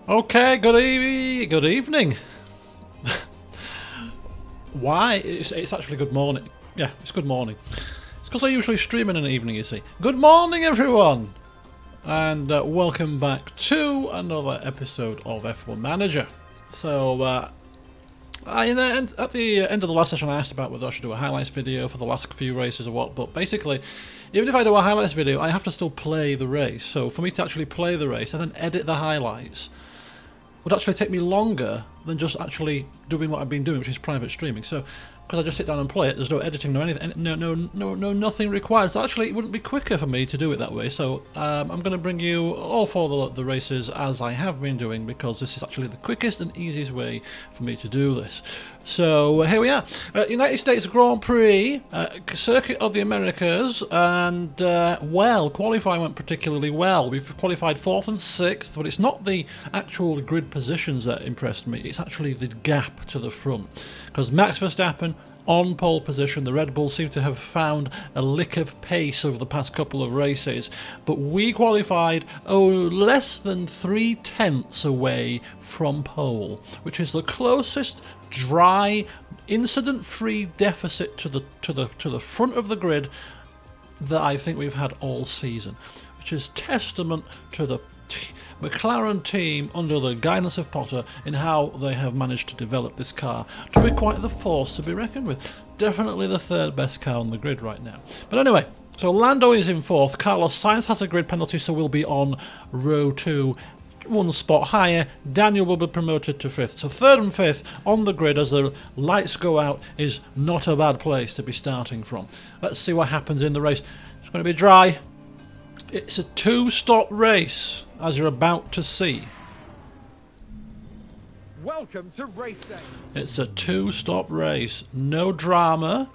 Okay, good evening. Why? It's actually good morning. Yeah, it's good morning. It's because I usually stream in an evening, you see. Good morning, everyone! And welcome back to another episode of F1 Manager. So, at the end of the last session, I asked about whether I should do a highlights video for the last few races or what, but basically, even if I do a highlights video, I have to still play the race. So for me to actually play the race and then edit the highlights would actually take me longer than just actually doing what I've been doing, which is private streaming. So, because I just sit down and play it, there's no editing, no anything, nothing required. So actually, it wouldn't be quicker for me to do it that way. So I'm going to bring you all four the races as I have been doing, because this is actually the quickest and easiest way for me to do this. So here we are, United States Grand Prix, Circuit of the Americas, and well, qualifying went particularly well. We've qualified 4th and 6th, but it's not the actual grid positions that impressed me, it's actually the gap to the front. Because Max Verstappen on pole position, the Red Bull seem to have found a lick of pace over the past couple of races, but we qualified less than 3/10 away from pole, which is the closest dry, incident-free deficit to the front of the grid that I think we've had all season, which is testament to the McLaren team under the guidance of Potter in how they have managed to develop this car to be quite the force to be reckoned with. Definitely the third best car on the grid right now. But anyway, so Lando is in 4th, Carlos Sainz has a grid penalty, so we'll be on row 2, one spot higher. Daniel will be promoted to 5th. So 3rd and 5th on the grid as the lights go out is not a bad place to be starting from. Let's see what happens in the race. It's going to be dry. It's a 2-stop race, as you're about to see. Welcome to race day. It's a 2-stop race. No drama.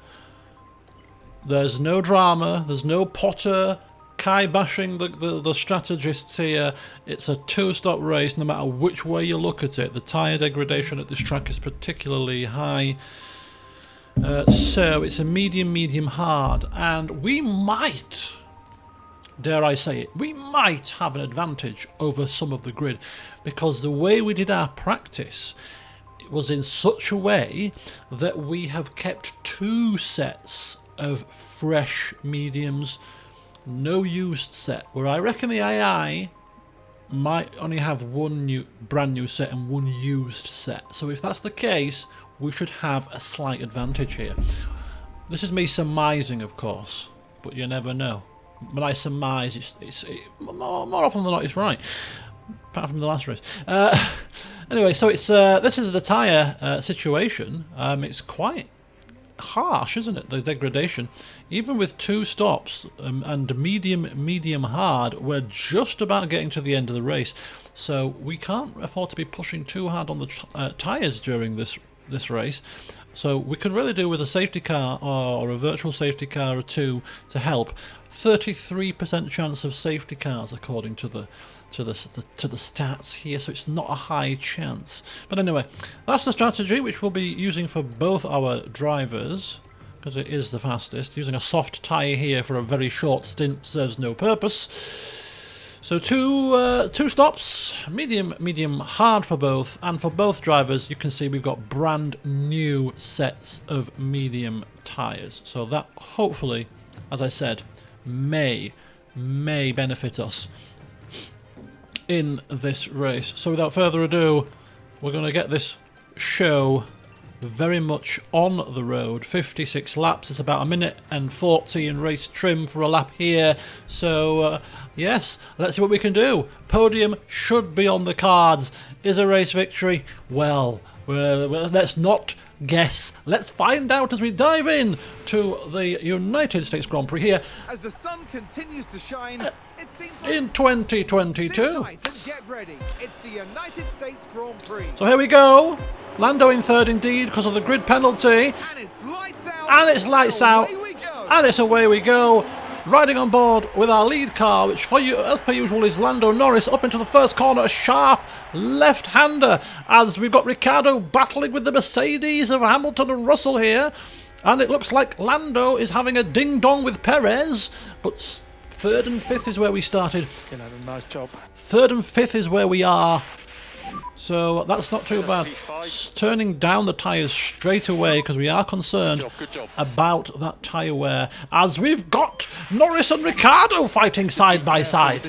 There's no drama. There's no Potter Kai bashing the strategists here. It's a 2-stop race no matter which way you look at it. The tyre degradation at this track is particularly high. So it's a medium hard, and we might, dare I say it, we might have an advantage over some of the grid, because the way we did our practice was in such a way that we have kept 2 sets of fresh mediums, no used set, where I reckon the AI might only have one brand new set and one used set. So if that's the case, we should have a slight advantage here. This is me surmising, of course, but you never know. When I surmise, more often than not, it's right. Apart from the last race. Anyway, so it's this is the tyre situation. It's quite harsh, isn't it? The degradation. Even with 2 stops and medium hard, we're just about getting to the end of the race. So we can't afford to be pushing too hard on the tyres during this race. So we could really do with a safety car or a virtual safety car or 2 to help. 33% chance of safety cars according to the stats here, so it's not a high chance. But anyway, that's the strategy which we'll be using for both our drivers, because it is the fastest. Using a soft tyre here for a very short stint serves no purpose. So two stops, medium hard for both, and for both drivers you can see we've got brand new sets of medium tyres. So that hopefully, as I said, may benefit us in this race. So without further ado, we're going to get this show very much on the road. 56 laps, it's about 1:40 in race trim for a lap here. So yes, let's see what we can do. Podium should be on the cards. Is a race victory? Well, let's not guess. Let's find out as we dive in to the United States Grand Prix here. As the sun continues to shine, it seems like in 2022. Sit tight and get ready. It's the United States Grand Prix. So here we go. Lando in 3rd indeed because of the grid penalty. And it's lights out. And it's lights out. Away we go. And it's away we go. Riding on board with our lead car, which for you, as per usual, is Lando Norris, up into the first corner, a sharp left-hander, as we've got Ricciardo battling with the Mercedes of Hamilton and Russell here, and it looks like Lando is having a ding-dong with Perez, but 3rd and 5th is where we started. Nice job. 3rd and 5th is where we are. So that's not too bad. Turning down the tyres straight away because we are concerned about that tyre wear. As we've got Norris and Ricciardo fighting side by side.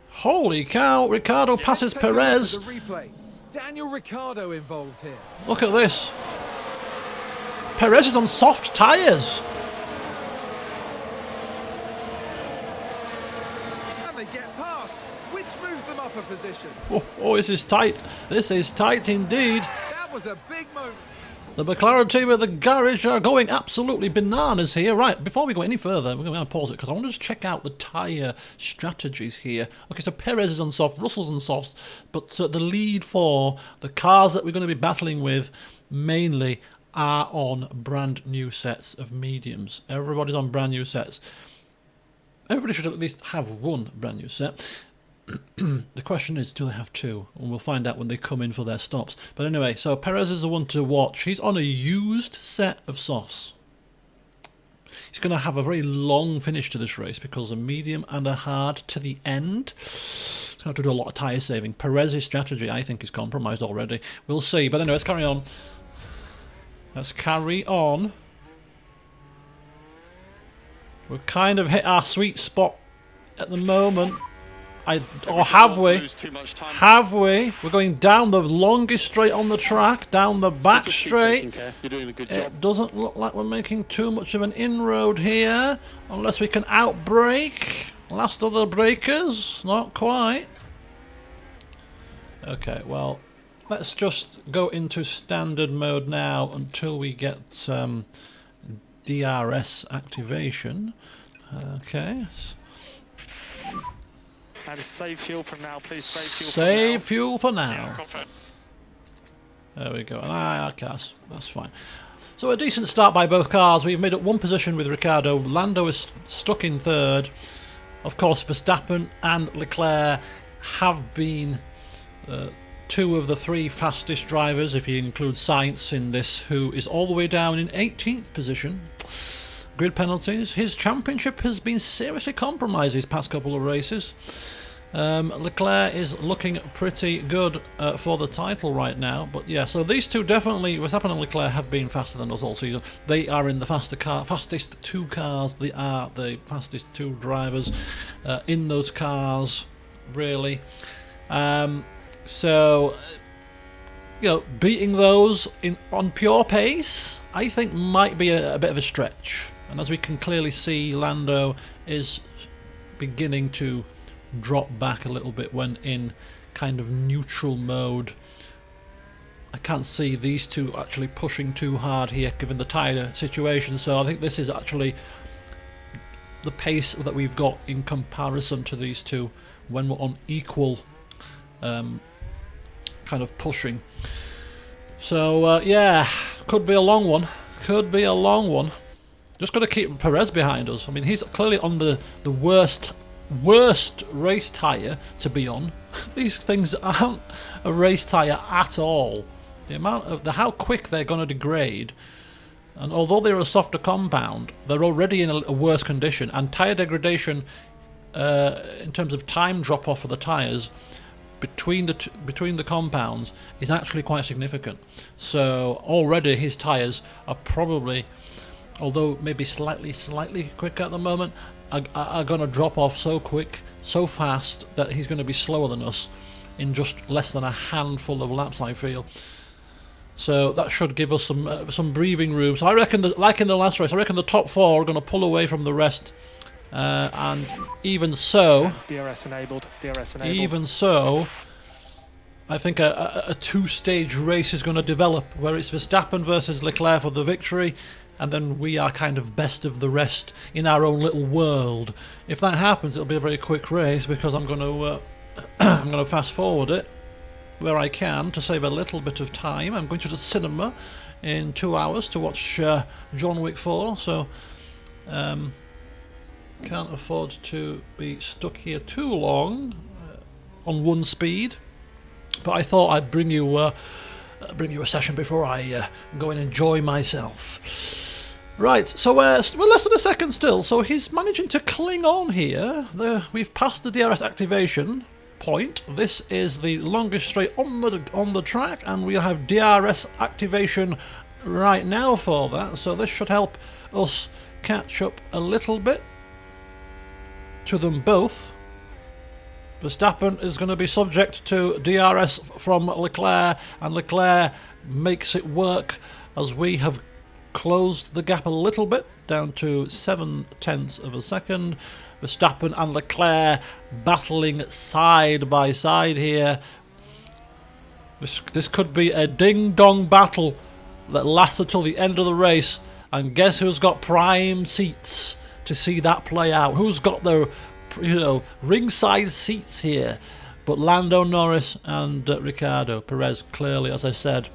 Holy cow, Ricciardo passes Take a look Perez. at the replay. Daniel Ricciardo involved here. Look at this. Perez is on soft tyres. And they get past, which moves them up a position. Oh, this is tight. This is tight indeed. That was a big moment. The McLaren team at the garage are going absolutely bananas here. Right, before we go any further, we're going to pause it because I want to just check out the tyre strategies here. Okay, so Perez is on soft, Russell's on softs, but the lead for the cars that we're going to be battling with mainly are on brand new sets of mediums. Everybody's on brand new sets. Everybody should at least have one brand new set. The question is, do they have two? And we'll find out when they come in for their stops. But anyway, so Perez is the one to watch. He's on a used set of softs. He's going to have a very long finish to this race because a medium and a hard to the end. He's going to have to do a lot of tyre saving. Perez's strategy, I think, is compromised already. We'll see. But anyway, let's carry on. Let's carry on. We've kind of hit our sweet spot at the moment. Or have we? Have we? We're going down the longest straight on the track, down the back straight. It doesn't look like we're making too much of an inroad here, unless we can outbrake. Last of the breakers, not quite. Okay, well, let's just go into standard mode now until we get DRS activation. Okay. And save fuel from now, please. Save fuel for now. There we go. Okay, that's fine. So a decent start by both cars. We've made up one position with Ricciardo. Lando is stuck in third. Of course, Verstappen and Leclerc have been two of the three fastest drivers, if you include Sainz in this, who is all the way down in 18th position. Grid penalties. His championship has been seriously compromised these past couple of races. Leclerc is looking pretty good for the title right now. But yeah, so these two definitely, Verstappen and Leclerc, have been faster than us all season. They are in the fastest two cars. They are the fastest two drivers in those cars, really. So, you know, beating those on pure pace, I think might be a bit of a stretch. And as we can clearly see, Lando is beginning to drop back a little bit when in kind of neutral mode. I can't see these two actually pushing too hard here given the tyre situation, so I think this is actually the pace that we've got in comparison to these two when we're on equal kind of pushing. So yeah, could be a long one. Could be a long one. Just got to keep Perez behind us. I mean, he's clearly on the worst race tyre to be on. These things aren't a race tyre at all. The amount of how quick they're going to degrade, and although they're a softer compound, they're already in a worse condition. And tyre degradation, in terms of time drop off of the tyres between the compounds, is actually quite significant. So already his tyres are probably, although maybe slightly quicker at the moment, are going to drop off so quick, so fast, that he's going to be slower than us in just less than a handful of laps, I feel. So that should give us some breathing room. So I reckon that, like in the last race, I reckon the top four are going to pull away from the rest. And even so, DRS enabled. Even so, I think a two-stage race is going to develop, where it's Verstappen versus Leclerc for the victory, and then we are kind of best of the rest in our own little world. If that happens, it'll be a very quick race, because I'm going to I'm going to fast forward it where I can to save a little bit of time. I'm going to the cinema in 2 hours to watch John Wick 4, so can't afford to be stuck here too long on one speed. But I thought I'd bring you a session before I go and enjoy myself. Right, so we're less than a second still, so he's managing to cling on here. We've passed the DRS activation, point. This is the longest straight on the track, and we'll have DRS activation right now for that, so this should help us catch up a little bit to them both. Verstappen is going to be subject to DRS from Leclerc, and Leclerc makes it work as we have closed the gap a little bit down to 0.7 of a second. Verstappen and Leclerc battling side by side here. This could be a ding-dong battle that lasts until the end of the race, and guess who's got prime seats to see that play out? Who's got the ringside seats here? But Lando Norris and Ricardo. Perez, clearly, as I said,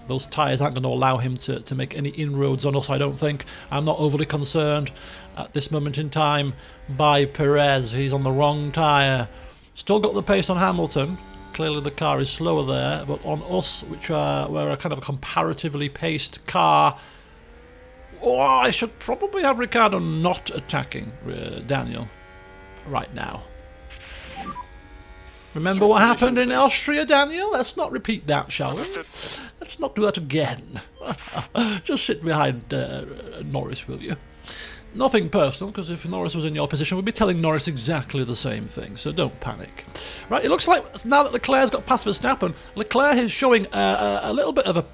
those tyres aren't going to allow him to make any inroads on us, I don't think. I'm not overly concerned at this moment in time by Perez. He's on the wrong tyre. Still got the pace on Hamilton. Clearly the car is slower there, but on us, we're a kind of a comparatively paced car. Oh, I should probably have Ricciardo not attacking Daniel right now. Remember what happened in Austria, Daniel? Let's not repeat that, shall we? Let's not do that again. Just sit behind Norris, will you? Nothing personal, because if Norris was in your position, we'd be telling Norris exactly the same thing, so don't panic. Right, it looks like now that Leclerc's got past Verstappen, Leclerc is showing a little bit of a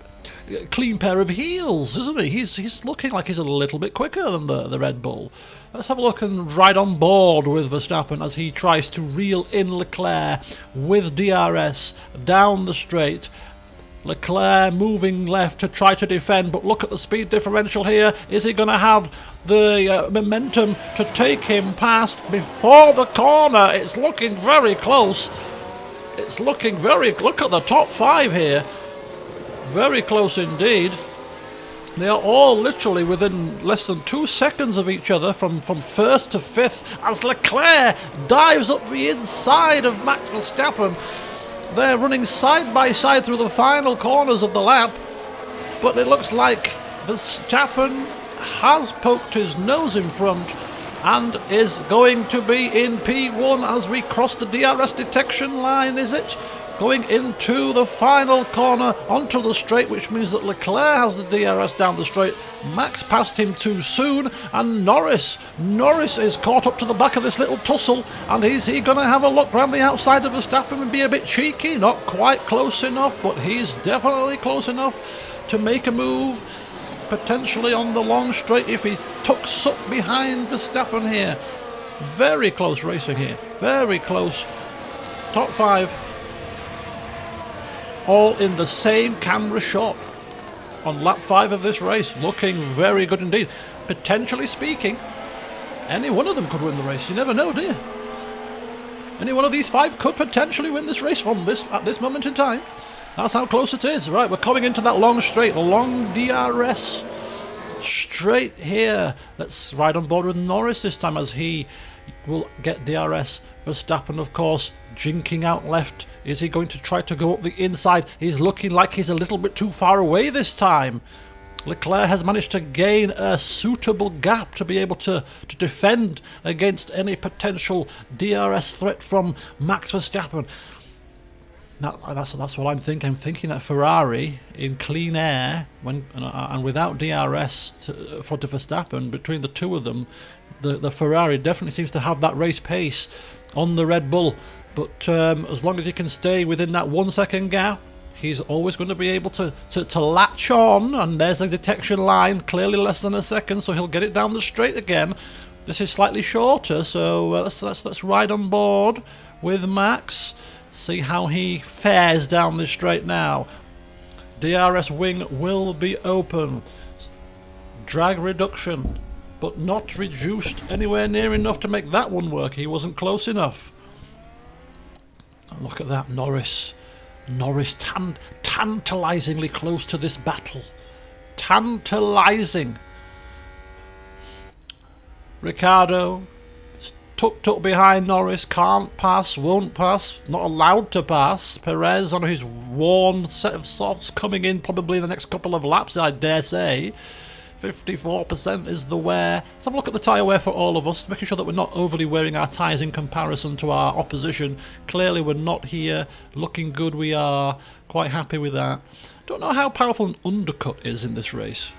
clean pair of heels, isn't he? He's looking like he's a little bit quicker than the Red Bull. Let's have a look and ride on board with Verstappen as he tries to reel in Leclerc with DRS down the straight. Leclerc moving left to try to defend, but look at the speed differential here. Is he going to have the momentum to take him past before the corner? It's looking very close. It's looking very... Look at the top five here. Very close indeed. They are all literally within less than 2 seconds of each other from first to fifth as Leclerc dives up the inside of Max Verstappen. They're running side by side through the final corners of the lap, but it looks like Verstappen has poked his nose in front and is going to be in P1 as we cross the DRS detection line, is it? Going into the final corner onto the straight, which means that Leclerc has the DRS down the straight. Max passed him too soon, and Norris is caught up to the back of this little tussle, and is he going to have a look round the outside of Verstappen and be a bit cheeky? Not quite close enough, but he's definitely close enough to make a move, potentially on the long straight if he tucks up behind Verstappen here. Very close racing here, very close. Top five. All in the same camera shot on lap 5 of this race. Looking very good indeed. Potentially speaking, any one of them could win the race. You never know, do you? Any one of these 5 could potentially win this race at this moment in time. That's how close it is. Right, we're coming into that long straight, the long DRS straight here. Let's ride on board with Norris this time as he will get DRS. Verstappen, of course, jinking out left. Is he going to try to go up the inside? He's looking like he's a little bit too far away this time. Leclerc has managed to gain a suitable gap to be able to defend against any potential DRS threat from Max Verstappen. That's what I'm thinking. I'm thinking that Ferrari in clean air and without DRS for Verstappen, between the two of them, the Ferrari definitely seems to have that race pace on the Red Bull. But as long as he can stay within that 1 second gap, he's always going to be able to latch on. And there's the detection line, clearly less than a second, so he'll get it down the straight again. This is slightly shorter, so let's ride on board with Max. See how he fares down this straight now. DRS wing will be open. Drag reduction, but not reduced anywhere near enough to make that one work. He wasn't close enough. Look at that, Norris tantalisingly close to this battle. Tantalising. Ricciardo tucked up behind Norris, can't pass, won't pass, not allowed to pass. Perez on his worn set of softs coming in probably in the next couple of laps, I dare say. 54% is the wear. Let's have a look at the tyre wear for all of us, making sure that we're not overly wearing our tyres in comparison to our opposition. Clearly we're not here. Looking good we are. Quite happy with that. Don't know how powerful an undercut is in this race.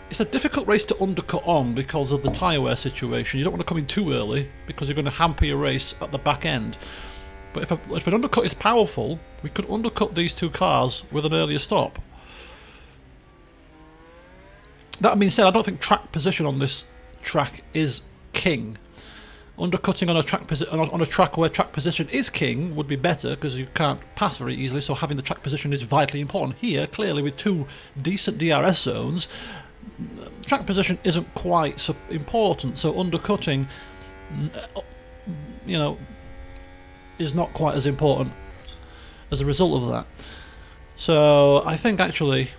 It's a difficult race to undercut on because of the tyre wear situation. You don't want to come in too early because you're going to hamper your race at the back end. But if an undercut is powerful, we could undercut these two cars with an earlier stop. That being said, I don't think track position on this track is king. Undercutting on a track where track position is king would be better because you can't pass very easily, so having the track position is vitally important. Here, clearly with two decent DRS zones, track position isn't quite so important, so undercutting, you know, is not quite as important as a result of that. So I think actually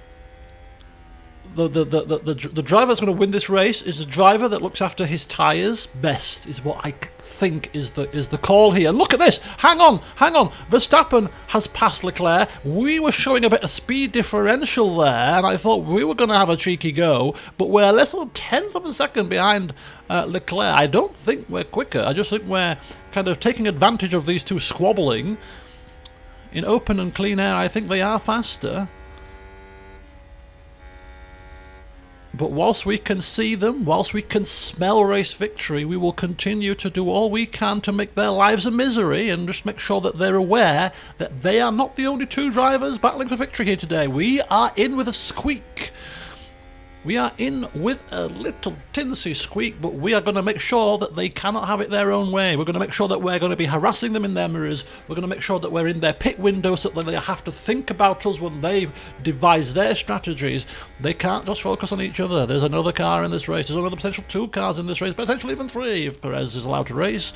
the driver that's going to win this race is a driver that looks after his tyres best, is what I think is the call here. And look at this! Hang on! Verstappen has passed Leclerc. We were showing a bit of speed differential there, and I thought we were going to have a cheeky go, but we're less than a tenth of a second behind Leclerc. I don't think we're quicker. I just think we're kind of taking advantage of these two squabbling. In open and clean air, I think they are faster. But whilst we can see them, whilst we can smell race victory, we will continue to do all we can to make their lives a misery and just make sure that they're aware that they are not the only two drivers battling for victory here today. We are in with a squeak. We are in with a little tinsy squeak, but we are going to make sure that they cannot have it their own way. We're going to make sure that we're going to be harassing them in their mirrors. We're going to make sure that we're in their pit window so that they have to think about us when they devise their strategies. They can't just focus on each other. There's another car in this race. There's another potential two cars in this race, potentially even three if Perez is allowed to race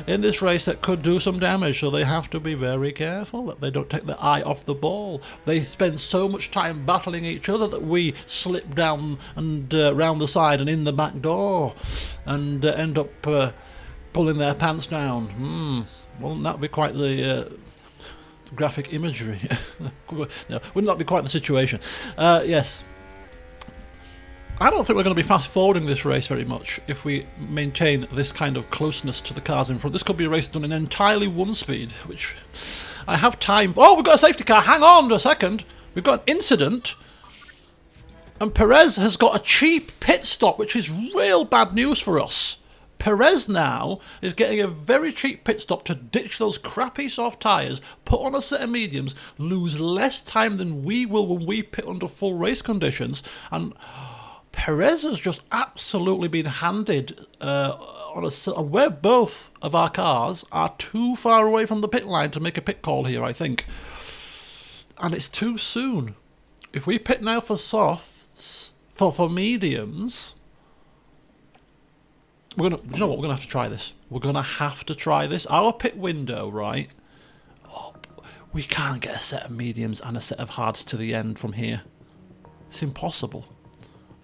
in this race that could do some damage. So they have to be very careful that they don't take their eye off the ball. They spend so much time battling each other that we slip down and round the side and in the back door and end up pulling their pants down. Wouldn't that be quite the graphic imagery? No, wouldn't that be quite the situation? Yes. I don't think we're going to be fast forwarding this race very much if we maintain this kind of closeness to the cars in front. This could be a race done in entirely one speed, which I have time. Oh, we've got a safety car. Hang on a second. We've got an incident. And Perez has got a cheap pit stop, which is real bad news for us. Perez now is getting a very cheap pit stop to ditch those crappy soft tyres, put on a set of mediums, lose less time than we will when we pit under full race conditions. And Perez has just absolutely been handed where both of our cars are too far away from the pit line to make a pit call here, I think. And it's too soon. If we pit now for softs, for mediums, you know what, we're going to have to try this. We're going to have to try this. Our pit window, right? Oh, we can't get a set of mediums and a set of hards to the end from here. It's impossible.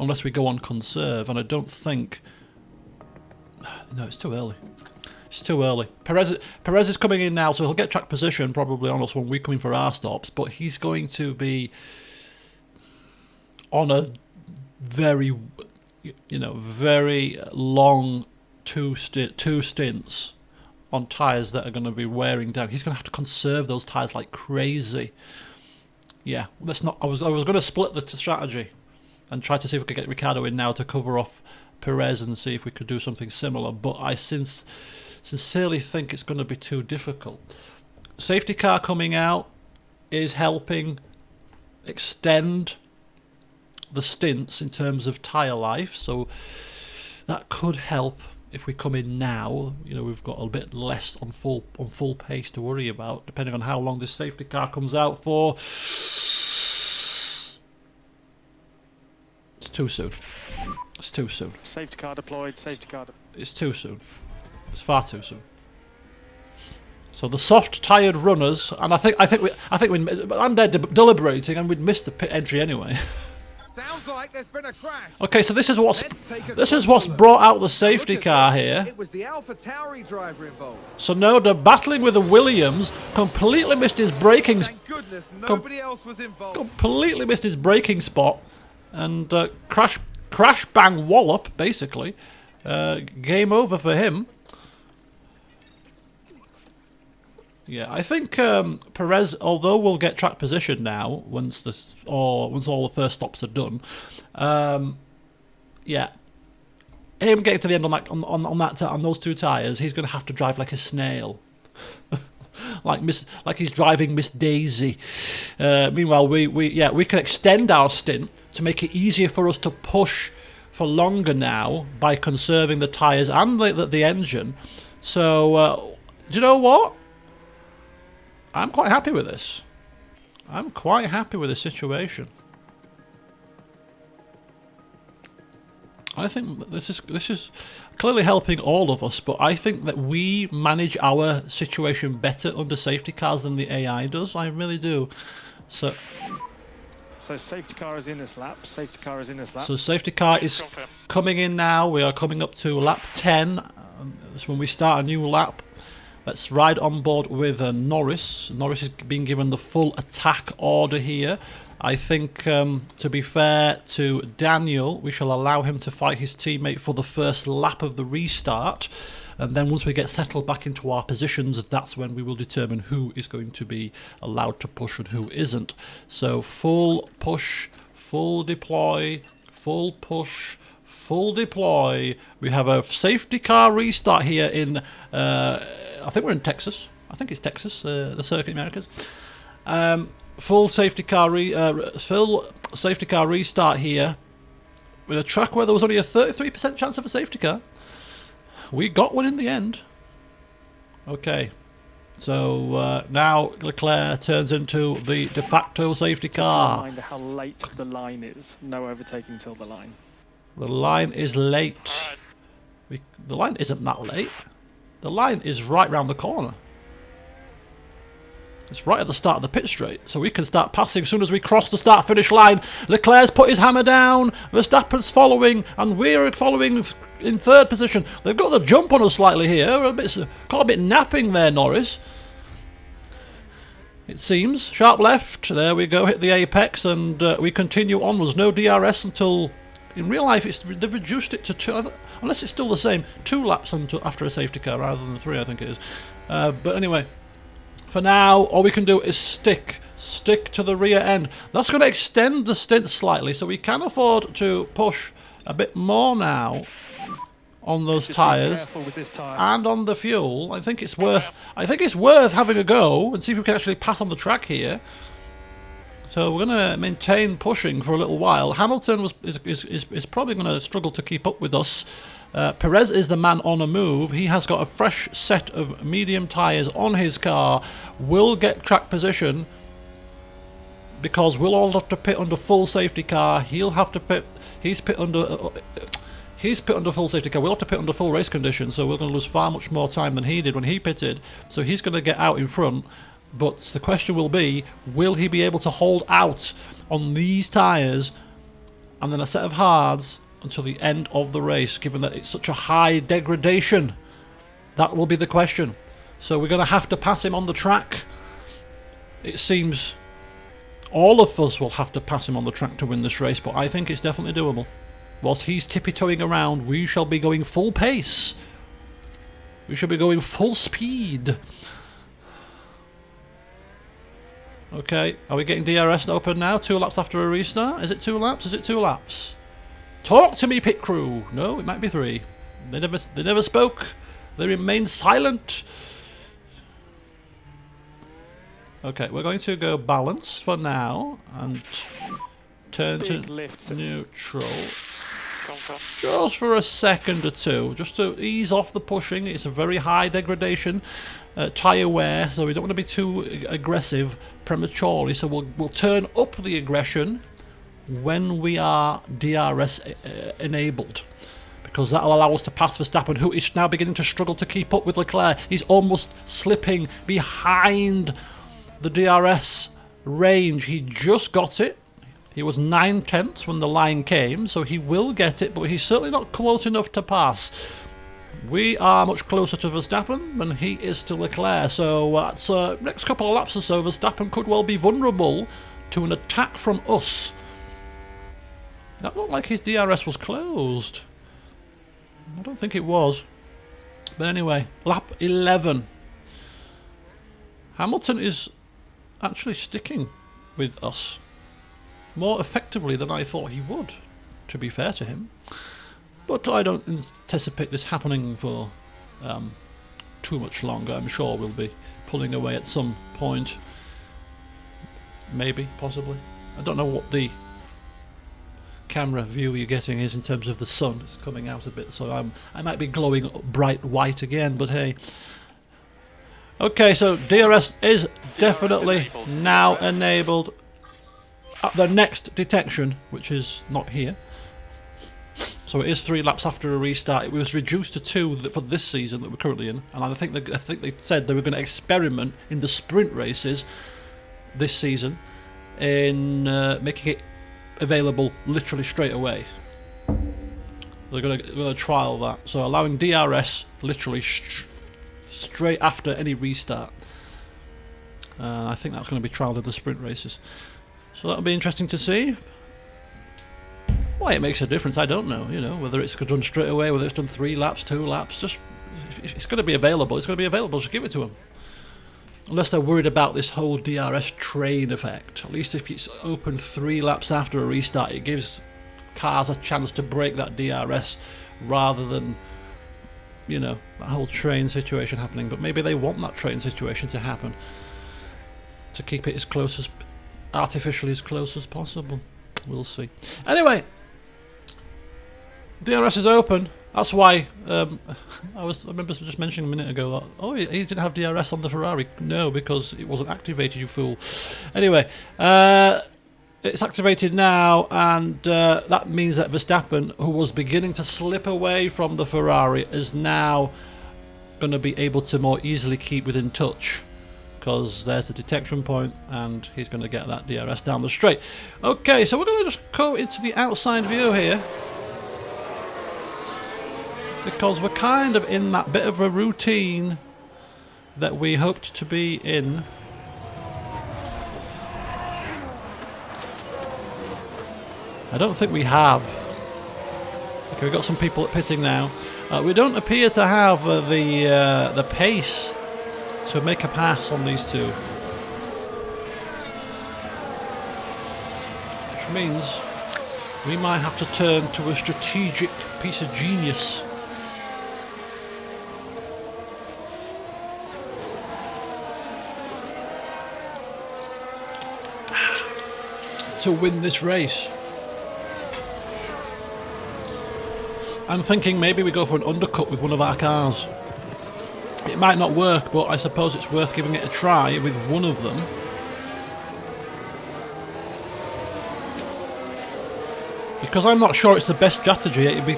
Unless we go on conserve, and I don't think... No, it's too early. It's too early. Perez is coming in now, so he'll get track position probably on us when we come in for our stops, but he's going to be on a very, very long two stints on tyres that are going to be wearing down. He's going to have to conserve those tyres like crazy. Yeah, let's not. I was going to split the strategy and try to see if we could get Ricciardo in now to cover off Perez and see if we could do something similar. But I sincerely think it's going to be too difficult. Safety car coming out is helping extend the stints in terms of tyre life, so that could help if we come in now. We've got a bit less on full pace to worry about, depending on how long this safety car comes out for. It's too soon. It's too soon. Safety car deployed. Safety car. It's too soon. It's far too soon. So the soft tired runners, and I think I'm there deliberating, and we'd missed the pit entry anyway. Sounds like there's been a crash. Okay, so this is what's brought out the safety car here. It was the Alpha Tauri driver involved. So Noda battling with the Williams, completely missed his braking. Thank goodness nobody else was involved. Completely missed his braking spot. and crash bang wallop, basically. Game over for him. Yeah, I think Perez, although we'll get track position now once all the first stops are done. Yeah, him getting to the end on those two tires, he's going to have to drive like a snail, like he's driving Miss Daisy. Meanwhile, we can extend our stint to make it easier for us to push for longer now by conserving the tires and the engine. So, do you know what? I'm quite happy with this. I'm quite happy with the situation. I think this is clearly helping all of us, but I think that we manage our situation better under safety cars than the AI does. I really do. So safety car is in this lap. Safety car is in this lap. So safety car is coming in now. We are coming up to lap 10. That's when we start a new lap. Let's ride on board with Norris. Norris is being given the full attack order here. I think, to be fair to Daniel, we shall allow him to fight his teammate for the first lap of the restart. And then once we get settled back into our positions, that's when we will determine who is going to be allowed to push and who isn't. So full push, full deploy, full push, full deploy. We have a safety car restart here in, I think we're in Texas. I think it's Texas, the Circuit Americas. Full safety car restart here with a track where there was only a 33% chance of a safety car. We got one in the end. Okay, so now Leclerc turns into the de facto safety car. Just a reminder how late the line is. No overtaking till the line. The line is late. The line isn't that late. The line is right round the corner. It's right at the start of the pit straight, so we can start passing as soon as we cross the start-finish line. Leclerc's put his hammer down, Verstappen's following, and we're following in third position. They've got the jump on us slightly here. Got a bit napping there, Norris. It seems. Sharp left. There we go. Hit the apex, and we continue onwards. No DRS until... In real life, they've reduced it to 2... Unless it's still the same. 2 laps after a safety car, rather than 3, I think it is. But anyway... For now, all we can do is stick to the rear end. That's going to extend the stint slightly, so we can afford to push a bit more now on those tyres and on the fuel. I think it's worth having a go and see if we can actually pass on the track here. So we're going to maintain pushing for a little while. Hamilton is probably going to struggle to keep up with us. Perez is the man on a move. He has got a fresh set of medium tyres on his car. We'll get track position because we'll all have to pit under full safety car. He'll have to pit. He's pit under full safety car. We'll have to pit under full race conditions. So we're going to lose far much more time than he did when he pitted. So he's going to get out in front. But the question will be, will he be able to hold out on these tyres and then a set of hards until the end of the race, given that it's such a high degradation? That will be the question. So we're going to have to pass him on the track. It seems all of us will have to pass him on the track to win this race, but I think it's definitely doable. Whilst he's tippy-toeing around, we shall be going full pace. We shall be going full speed. Okay, are we getting DRS open now? 2 laps after a restart? Is it 2 laps? Is it 2 laps? Talk to me, pit crew. No, it might be 3. They never spoke. They remained silent. Okay, we're going to go balanced for now and turn to neutral. Just for a second or two, just to ease off the pushing. It's a very high degradation tyre wear, so we don't want to be too aggressive prematurely. So we'll turn up the aggression when we are DRS enabled, because that will allow us to pass Verstappen, who is now beginning to struggle to keep up with Leclerc. He's almost slipping behind the DRS range. He just got it. He was 9/10 when the line came, so he will get it, but he's certainly not close enough to pass. We are much closer to Verstappen than he is to Leclerc, so that's next couple of laps or so, Verstappen could well be vulnerable to an attack from us. That looked like his DRS was closed. I don't think it was. But anyway, lap 11. Hamilton is actually sticking with us more effectively than I thought he would, to be fair to him. But I don't anticipate this happening for too much longer. I'm sure we'll be pulling away at some point. Maybe, possibly. I don't know what the camera view you're getting is in terms of the sun. It's coming out a bit, so I might be glowing bright white again, but hey. Okay, so DRS is definitely now enabled at the next detection, which is not here. So it is 3 laps after a restart. It was reduced to 2 for this season that we're currently in, and I think they said they were going to experiment in the sprint races this season in making it available literally straight away. They're going to trial that, so allowing DRS literally straight after any restart. I think that's going to be trialled in the sprint races, so that'll be interesting to see. Why it makes a difference, I don't know. You know, whether it's done straight away, whether it's done 3 laps, 2 laps, just it's going to be available. It's going to be available. Just give it to them. Unless they're worried about this whole DRS train effect. At least if it's open 3 laps after a restart, it gives cars a chance to break that DRS rather than, you know, that whole train situation happening. But maybe they want that train situation to happen to keep it as close as artificially as close as possible. We'll see. Anyway, DRS is open. That's why I remember just mentioning a minute ago that, oh, he didn't have DRS on the Ferrari. No, because it wasn't activated, you fool. Anyway, it's activated now, and that means that Verstappen, who was beginning to slip away from the Ferrari, is now going to be able to more easily keep within touch, because there's the detection point and he's going to get that DRS down the straight. Okay, so we're going to just go into the outside view here, because we're kind of in that bit of a routine that we hoped to be in. I don't think we have. Okay, we've got some people pitting now. We don't appear to have the pace to make a pass on these two, which means we might have to turn to a strategic piece of genius. To win this race. I'm thinking maybe we go for an undercut with one of our cars. It might not work, but I suppose it's worth giving it a try with one of them. Because I'm not sure it's the best strategy. I'd be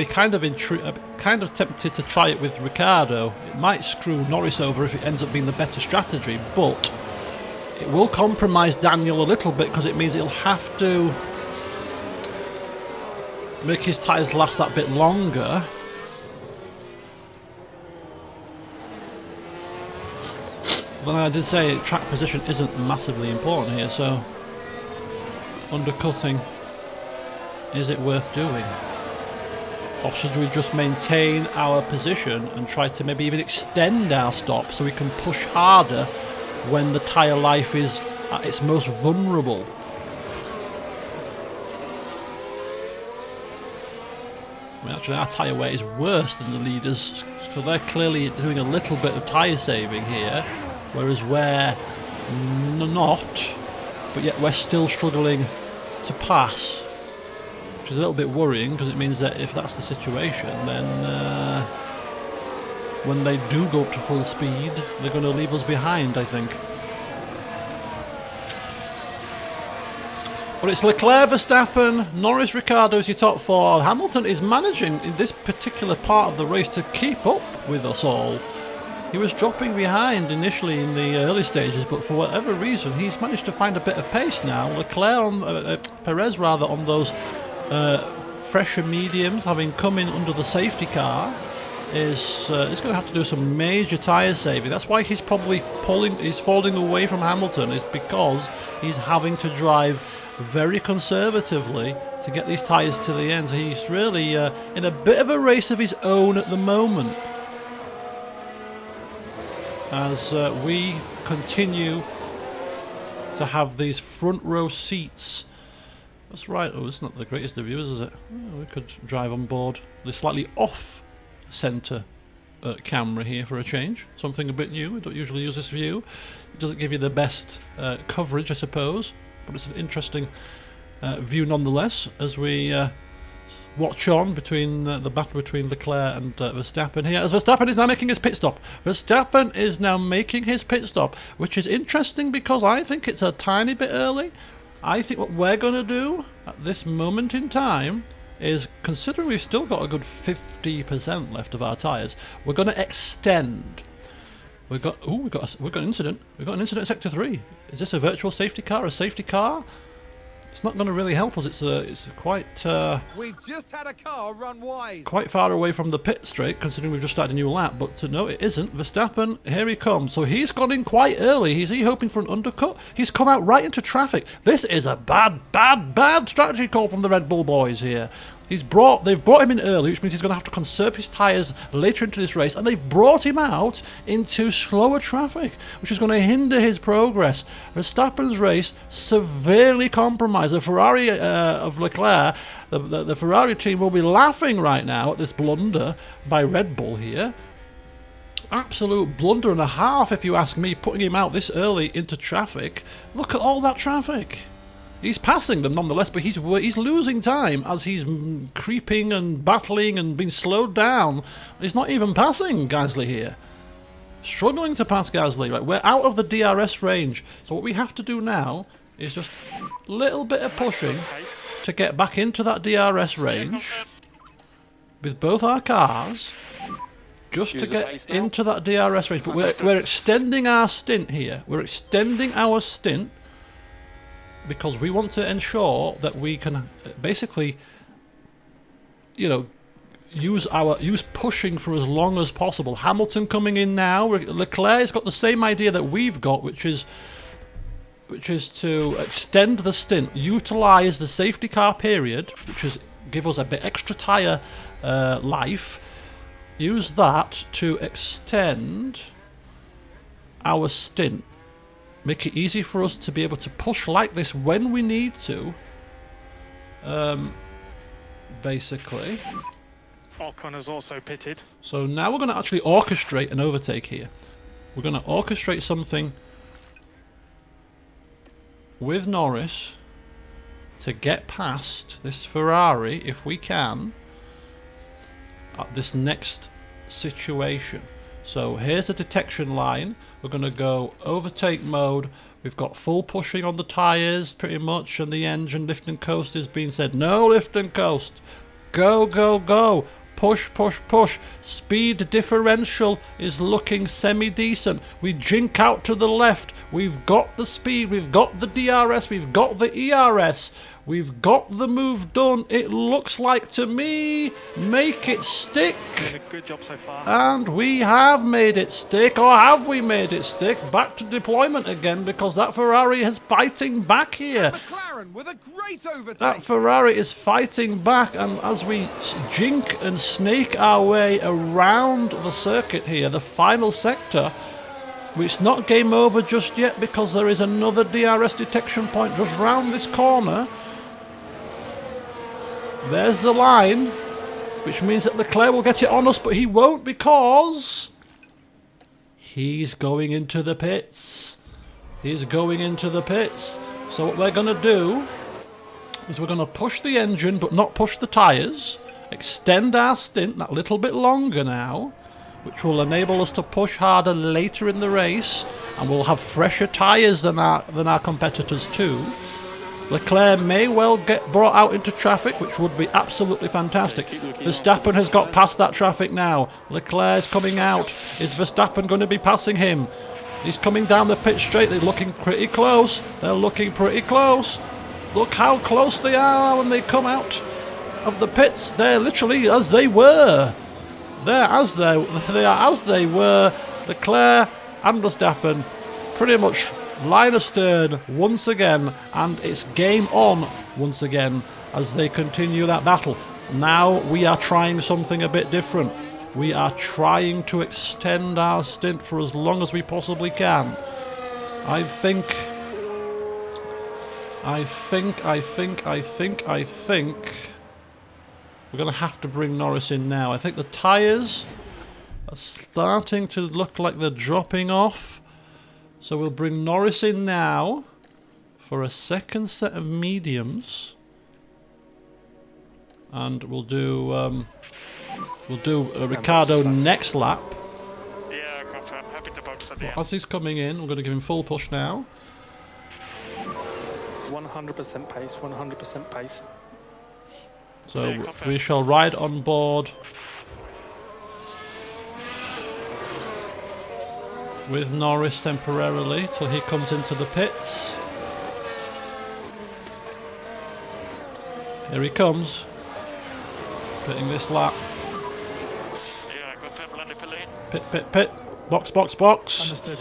kind of tempted to try it with Ricciardo. It might screw Norris over if it ends up being the better strategy, but it will compromise Daniel a little bit, because it means he'll have to make his tyres last that bit longer. But I did say track position isn't massively important here, so undercutting, is it worth doing? Or should we just maintain our position and try to maybe even extend our stop so we can push harder when the tyre life is at its most vulnerable? I mean, actually our tyre wear is worse than the leaders, so they're clearly doing a little bit of tyre saving here, whereas we're not, but yet we're still struggling to pass, which is a little bit worrying, because it means that if that's the situation, then when they do go up to full speed, they're going to leave us behind, I think. But it's Leclerc, Verstappen, Norris, Ricciardo is your top 4. Hamilton is managing in this particular part of the race to keep up with us all. He was dropping behind initially in the early stages, but for whatever reason he's managed to find a bit of pace now. Leclerc Perez on those fresher mediums, having come in under the safety car, is going to have to do some major tyre saving. That's why he's probably falling away from Hamilton, is because he's having to drive very conservatively to get these tyres to the end. He's really in a bit of a race of his own at the moment. As we continue to have these front row seats. That's right. Oh, it's not the greatest of views, is it? Oh, we could drive on board the slightly off-centre camera here for a change. Something a bit new. We don't usually use this view. It doesn't give you the best coverage, I suppose, but it's an interesting view nonetheless as we watch on between the battle between Leclerc and Verstappen here, as Verstappen is now making his pit stop. Verstappen is now making his pit stop, which is interesting because I think it's a tiny bit early. I think what we're going to do at this moment in time is, considering we've still got a good 50% left of our tyres, we're going to extend. We've got an incident. We've got an incident in Sector 3. Is this a virtual safety car? A safety car? It's not going to really help us. It's quite We've just had a car run wide. quite far away from the pit straight, considering we've just started a new lap. But no, it isn't. Verstappen, here he comes. So he's gone in quite early. Is he hoping for an undercut? He's come out right into traffic. This is a bad strategy call from the Red Bull boys here. They've brought him in early, which means he's going to have to conserve his tyres later into this race, and they've brought him out into slower traffic, which is going to hinder his progress. Verstappen's race severely compromised. The Ferrari of Leclerc, the Ferrari team will be laughing right now at this blunder by Red Bull here. Absolute blunder and a half, if you ask me, putting him out this early into traffic. Look at all that traffic. He's passing them nonetheless, but he's losing time as he's creeping and battling and being slowed down. He's not even passing Gasly here. Struggling to pass Gasly. Right, we're out of the DRS range. So what we have to do now is just a little bit of pushing to get back into that DRS range with both our cars, just to get into that DRS range. But we're extending our stint here. We're extending our stint because we want to ensure that we can basically, you know, use pushing for as long as possible. Hamilton coming in now. Leclerc has got the same idea that we've got, which is to extend the stint, utilise the safety car period, which is give us a bit extra tyre life. Use that to extend our stint. Make it easy for us to be able to push like this when we need to. Basically. Ocon has also pitted. So now we're going to actually orchestrate an overtake here. We're going to orchestrate something with Norris to get past this Ferrari, if we can, at this next situation. So here's the detection line. We're going to go overtake mode. We've got full pushing on the tyres pretty much, and the engine lift and coast is being said. No lift and coast. Go, go, go. Push, push, push. Speed differential is looking semi-decent. We jink out to the left. We've got the speed. We've got the DRS. We've got the ERS. We've got the move done. It looks like to me. Make it stick. Doing a good job so far. And we have made it stick. Or have we made it stick? Back to deployment again, because that Ferrari is fighting back here. McLaren with a great overtake. That Ferrari is fighting back, and as we jink and snake our way around the circuit here, the final sector, it's not game over just yet, because there is another DRS detection point just round this corner. There's the line, which means that Leclerc will get it on us, but he won't, because he's going into the pits. He's going into the pits. So what we're going to do is we're going to push the engine, but not push the tyres. Extend our stint that little bit longer now, which will enable us to push harder later in the race, and we'll have fresher tyres than our competitors too. Leclerc may well get brought out into traffic, which would be absolutely fantastic. Verstappen has got past that traffic now. Leclerc's coming out. Is Verstappen going to be passing him? He's coming down the pit straight. They're looking pretty close. They're looking pretty close. Look how close they are when they come out of the pits. They're literally as they were. They are as they were. Leclerc and Verstappen pretty much line astern once again, and it's game on once again as they continue that battle. Now we are trying something a bit different. We are trying to extend our stint for as long as we possibly can. I think we're going to have to bring Norris in now. I think the tyres are starting to look like they're dropping off. So we'll bring Norris in now for a second set of mediums. And we'll do Ricardo next lap. Yeah, confirm. Happy to box at the end. As he's coming in, we're going to give him full push now. 100% pace, 100% pace. So we shall ride on board with Norris temporarily till he comes into the pits. Here he comes, pitting this lap. Yeah, confirm. Pit, pit, pit. Box, box, box. Understood.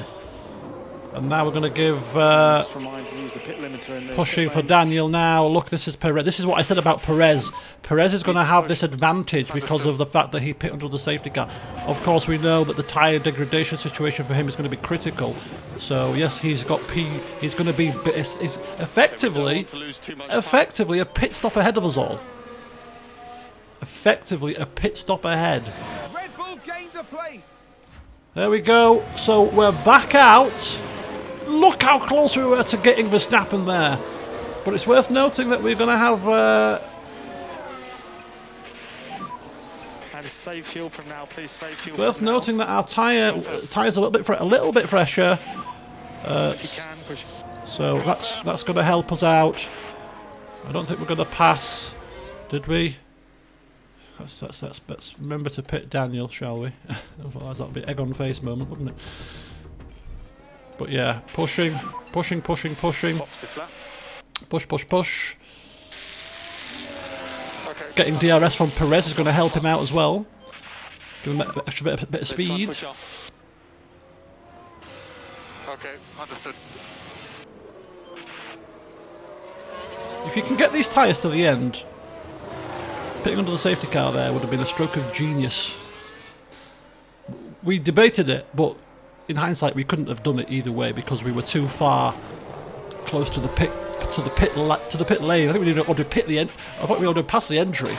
And now we're going to give Just remind you to use the pit limiter in the pushing pit for lane. Daniel now. Look, this is Perez. This is what I said about Perez. Perez is going to have this advantage because of the fact that he pit under the safety car. Of course, we know that the tyre degradation situation for him is going to be critical. So yes, he's got P. He's going to be he's effectively a pit stop ahead of us all. Effectively a pit stop ahead. Red Bull gained a place. There we go. So we're back out. Look how close we were to getting Verstappen there. But it's worth noting that we're going to have... And save fuel from now, please. Save fuel. worth from now. noting that our tyres are a little bit fresher. If you can, push. So that's going to help us out. I don't think we're going to pass. Did we? Let's remember to pit Daniel, shall we? Otherwise that'll be egg on face moment, wouldn't it? But yeah, pushing. Box this lap. Push. Okay. Getting DRS from Perez is going to help him out as well. Doing that extra bit of Let's try and speed. push off. Okay, understood. If you can get these tyres to the end, pitting under the safety car there would have been a stroke of genius. We debated it, but in hindsight we couldn't have done it either way because we were too far close to the pit lane. I think we didn't want to pit the end. I thought we wanted to pass the entry.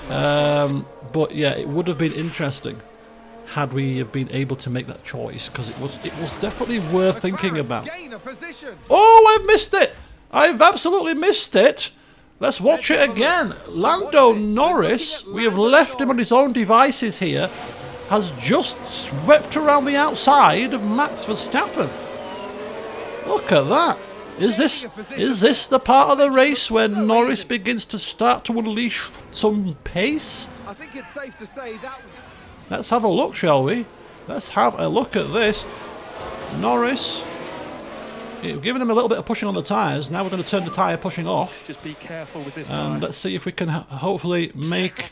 But yeah, it would have been interesting had we have been able to make that choice because it was definitely worth thinking about. Gain a position. Oh, I've missed it! I've absolutely missed it. Let's watch it again. Lando Norris, we have left him on his own devices here, has just swept around the outside of Max Verstappen. Look at that. Is this the part of the race where Norris begins to start to unleash some pace? I think it's safe to say that. Let's have a look, shall we? Let's have a look at this. Norris, we've given him a little bit of pushing on the tyres. Now we're going to turn the tyre pushing off. Just be careful with this And time. let's see if we can hopefully make...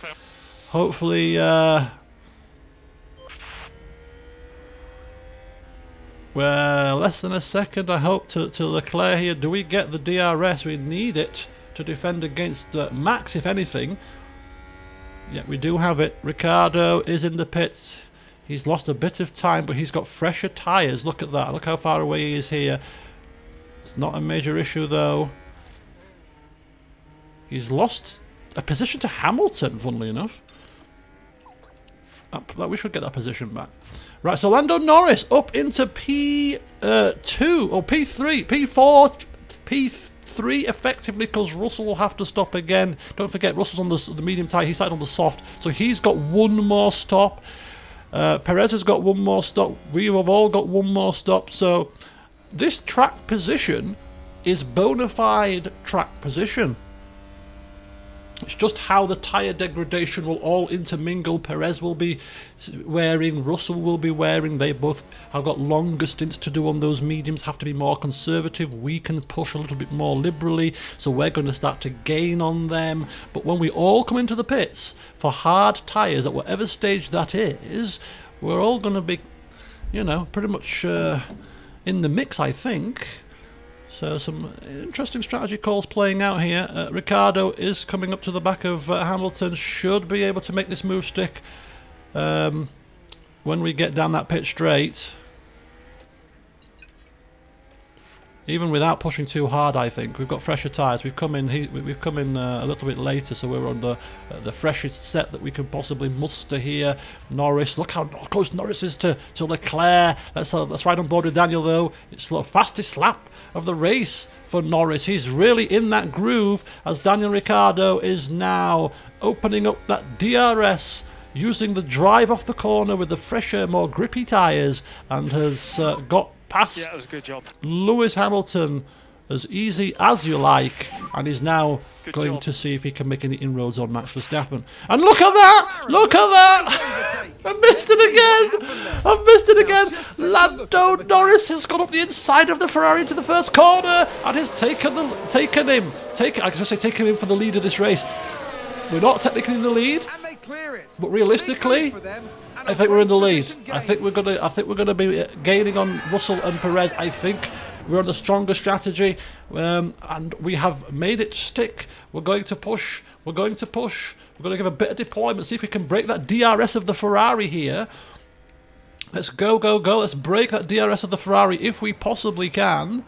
Well, less than a second, I hope, to Leclerc here. Do we get the DRS? We need it to defend against Max, if anything. Yeah, we do have it. Ricardo is in the pits. He's lost a bit of time, but he's got fresher tyres. Look at that. Look how far away he is here. It's not a major issue, though. He's lost a position to Hamilton, funnily enough. We should get that position back. Right, so Lando Norris up into P2 or P3, P4, P3 effectively because Russell will have to stop again. Don't forget, Russell's on the medium tyre, he started on the soft, so he's got one more stop. Perez has got one more stop. We have all got one more stop. So this track position is bona fide track position. It's just how the tyre degradation will all intermingle. Perez will be wearing, Russell will be wearing. They both have got longer stints to do on those mediums, have to be more conservative. We can push a little bit more liberally, so we're going to start to gain on them. But when we all come into the pits for hard tyres, at whatever stage that is, we're all going to be, you know, pretty much in the mix, I think. So some interesting strategy calls playing out here. Ricciardo is coming up to the back of Hamilton, should be able to make this move stick when we get down that pit straight. Even without pushing too hard, I think we've got fresher tyres. We've come in a little bit later, so we're on the freshest set that we could possibly muster here. Norris, look how close Norris is to Leclerc. Let's ride on board with Daniel though. It's the fastest lap of the race for Norris. He's really in that groove as Daniel Ricciardo is now opening up that DRS, using the drive off the corner with the fresher, more grippy tyres, and has got past Yeah, it was a good job. Lewis Hamilton as easy as you like, and is now Good going job. to see if he can make any inroads on Max Verstappen. And look at that! Look at that! I missed it again! I've missed it again! Lando Norris has gone up the inside of the Ferrari into the first corner and has taken him for the lead of this race. We're not technically in the lead, And they clear it. but realistically, I think we're in the lead. I think we're gonna be gaining on Russell and Perez. I think we're on the stronger strategy, and we have made it stick. We're going to push. We're going to push. We're going to give a bit of deployment. See if we can break that DRS of the Ferrari here. Let's go, go, go. Let's break that DRS of the Ferrari if we possibly can.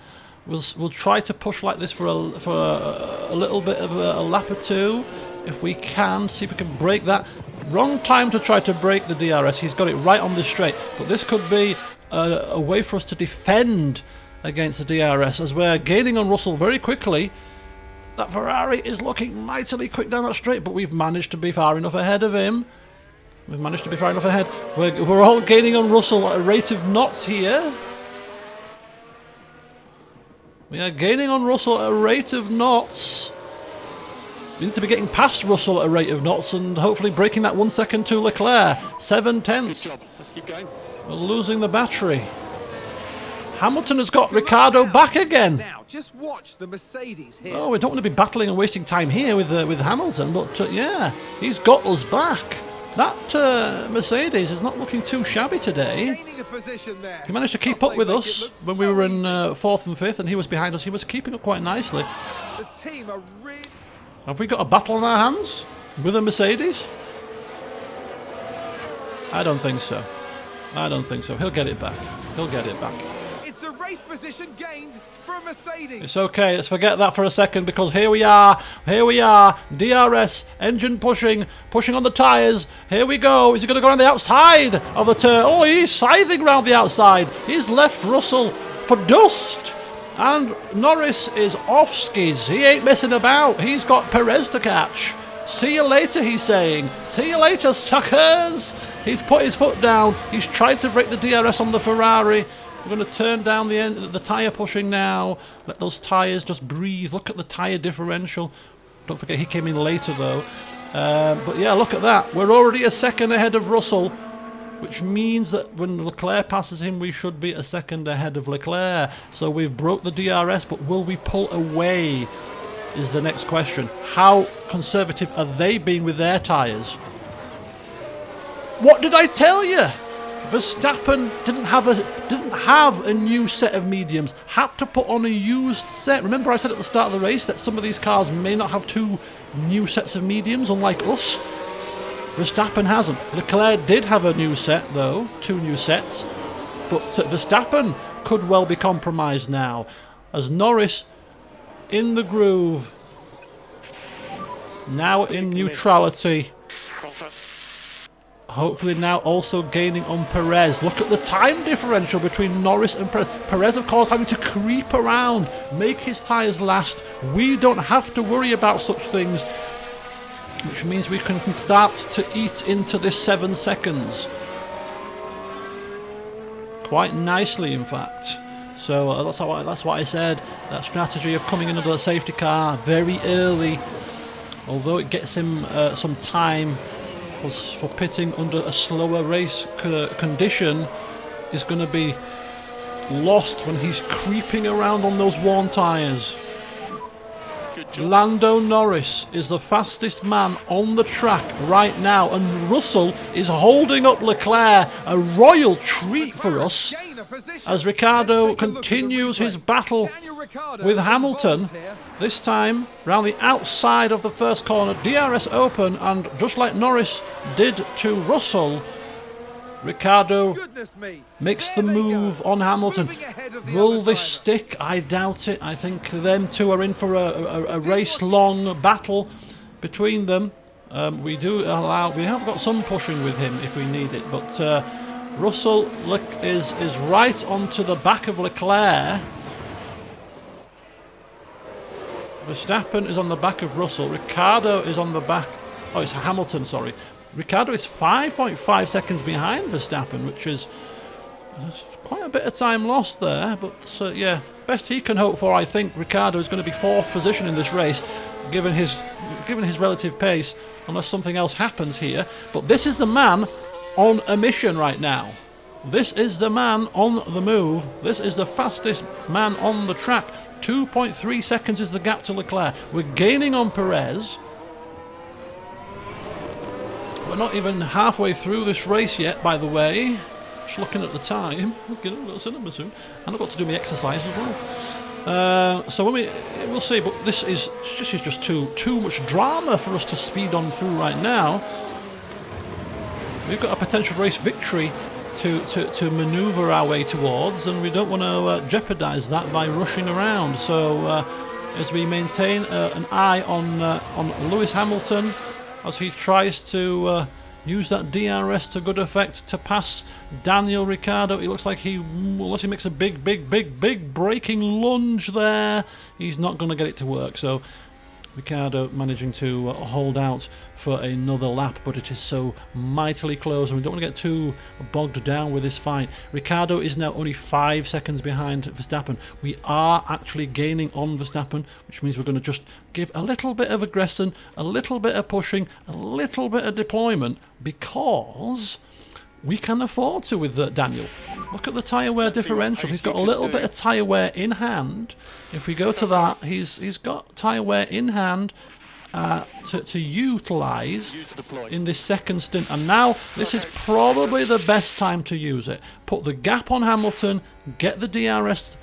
We'll try to push like this for a little bit of a lap or two if we can. See if we can break that. Wrong time to try to break the DRS. He's got it right on the straight. But this could be a way for us to defend against the DRS as we're gaining on Russell very quickly. That Ferrari is looking mightily quick down that straight, but we've managed to be far enough ahead of him. We've managed to be far enough ahead. We're all gaining on Russell at a rate of knots here. We are gaining on Russell at a rate of knots. We need to be getting past Russell at a rate of knots and hopefully breaking that 1 second to Leclerc. 7 tenths. Good job. Let's keep going. We're losing the battery. Hamilton has got Ricciardo back again. Now, just watch the Mercedes here. Oh, we don't want to be battling and wasting time here with Hamilton, but yeah, he's got us back. That Mercedes is not looking too shabby today. Gaining a position there. He managed to keep up with us when we were in 4th and 5th, and he was behind us. He was keeping up quite nicely. The team are really... Have we got a battle on our hands with a Mercedes? I don't think so. I don't think so. He'll get it back. He'll get it back. It's a race position gained for a Mercedes. It's okay, let's forget that for a second because here we are, DRS, engine pushing on the tyres, here we go, is he going to go around the outside of the turn? Oh, he's scything round the outside, he's left Russell for dust, and Norris is off skis, he ain't messing about, he's got Perez to catch. See you later, he's saying. See you later, suckers! He's put his foot down, he's tried to break the DRS on the Ferrari. We're going to turn down the tyre pushing now. Let those tyres just breathe. Look at the tyre differential. Don't forget he came in later though. But yeah, look at that. We're already a second ahead of Russell, which means that when Leclerc passes him, we should be a second ahead of Leclerc. So we've broke the DRS, but will we pull away is the next question. How conservative are they being with their tyres? What did I tell you? Verstappen didn't have a new set of mediums, had to put on a used set. Remember I said at the start of the race that some of these cars may not have two new sets of mediums, unlike us. Verstappen hasn't. Leclerc did have a new set though, 2 new sets, but Verstappen could well be compromised now, as Norris in the groove, now in neutrality. Hopefully now also gaining on Perez. Look at the time differential between Norris and Perez. Perez, of course, having to creep around, make his tyres last. We don't have to worry about such things, which means we can start to eat into this 7 seconds. Quite nicely, in fact. So that's what I said. That strategy of coming in under the safety car very early, although it gets him some time for pitting under a slower race condition, is going to be lost when he's creeping around on those worn tyres. Lando Norris is the fastest man on the track right now, and Russell is holding up Leclerc, a royal treat for us. position. as Ricciardo Let's take a look at the continues replay. his battle Daniel Ricciardo with is Hamilton. involved here. This time round the outside of the first corner, DRS open, and just like Norris did to Russell, Ricciardo Goodness me. makes There the they move go. on Hamilton. Moving ahead of the Will other this driver. stick? I doubt it. I think them two are in for a race-long battle between them. We have got some pushing with him if we need it, but Russell is right onto the back of Leclerc. Verstappen is on the back of Russell. Ricciardo is on the back. Oh, it's Hamilton, sorry. Ricciardo is 5.5 seconds behind Verstappen, which is quite a bit of time lost there. But yeah, best he can hope for, I think, Ricciardo is going to be fourth position in this race, given his relative pace, unless something else happens here. But this is the man on a mission right now. This is the man on the move. This is the fastest man on the track. 2.3 seconds is the gap to Leclerc. We're gaining on Perez. We're not even halfway through this race yet, by the way. Just looking at the time. I've got to cinema soon. And I've got to do my exercise as well. So we'll see. But this is just too much drama for us to speed on through right now. We've got a potential race victory to manoeuvre our way towards, and we don't want to jeopardise that by rushing around. So as we maintain an eye on Lewis Hamilton as he tries to use that DRS to good effect to pass Daniel Ricciardo. It looks like unless he makes a big braking lunge there, he's not going to get it to work. So Ricciardo managing to hold out for another lap, but it is so mightily close, and we don't want to get too bogged down with this fight. Ricciardo is now only 5 seconds behind Verstappen. We are actually gaining on Verstappen, which means we're going to just give a little bit of aggression, a little bit of pushing, a little bit of deployment, because we can afford to with Daniel. Look at the tyre wear differential. He's got a little bit of tyre wear in hand. If we go to that, he's got tyre wear in hand to utilise in this second stint. And now this is probably the best time to use it. Put the gap on Hamilton, get the DRS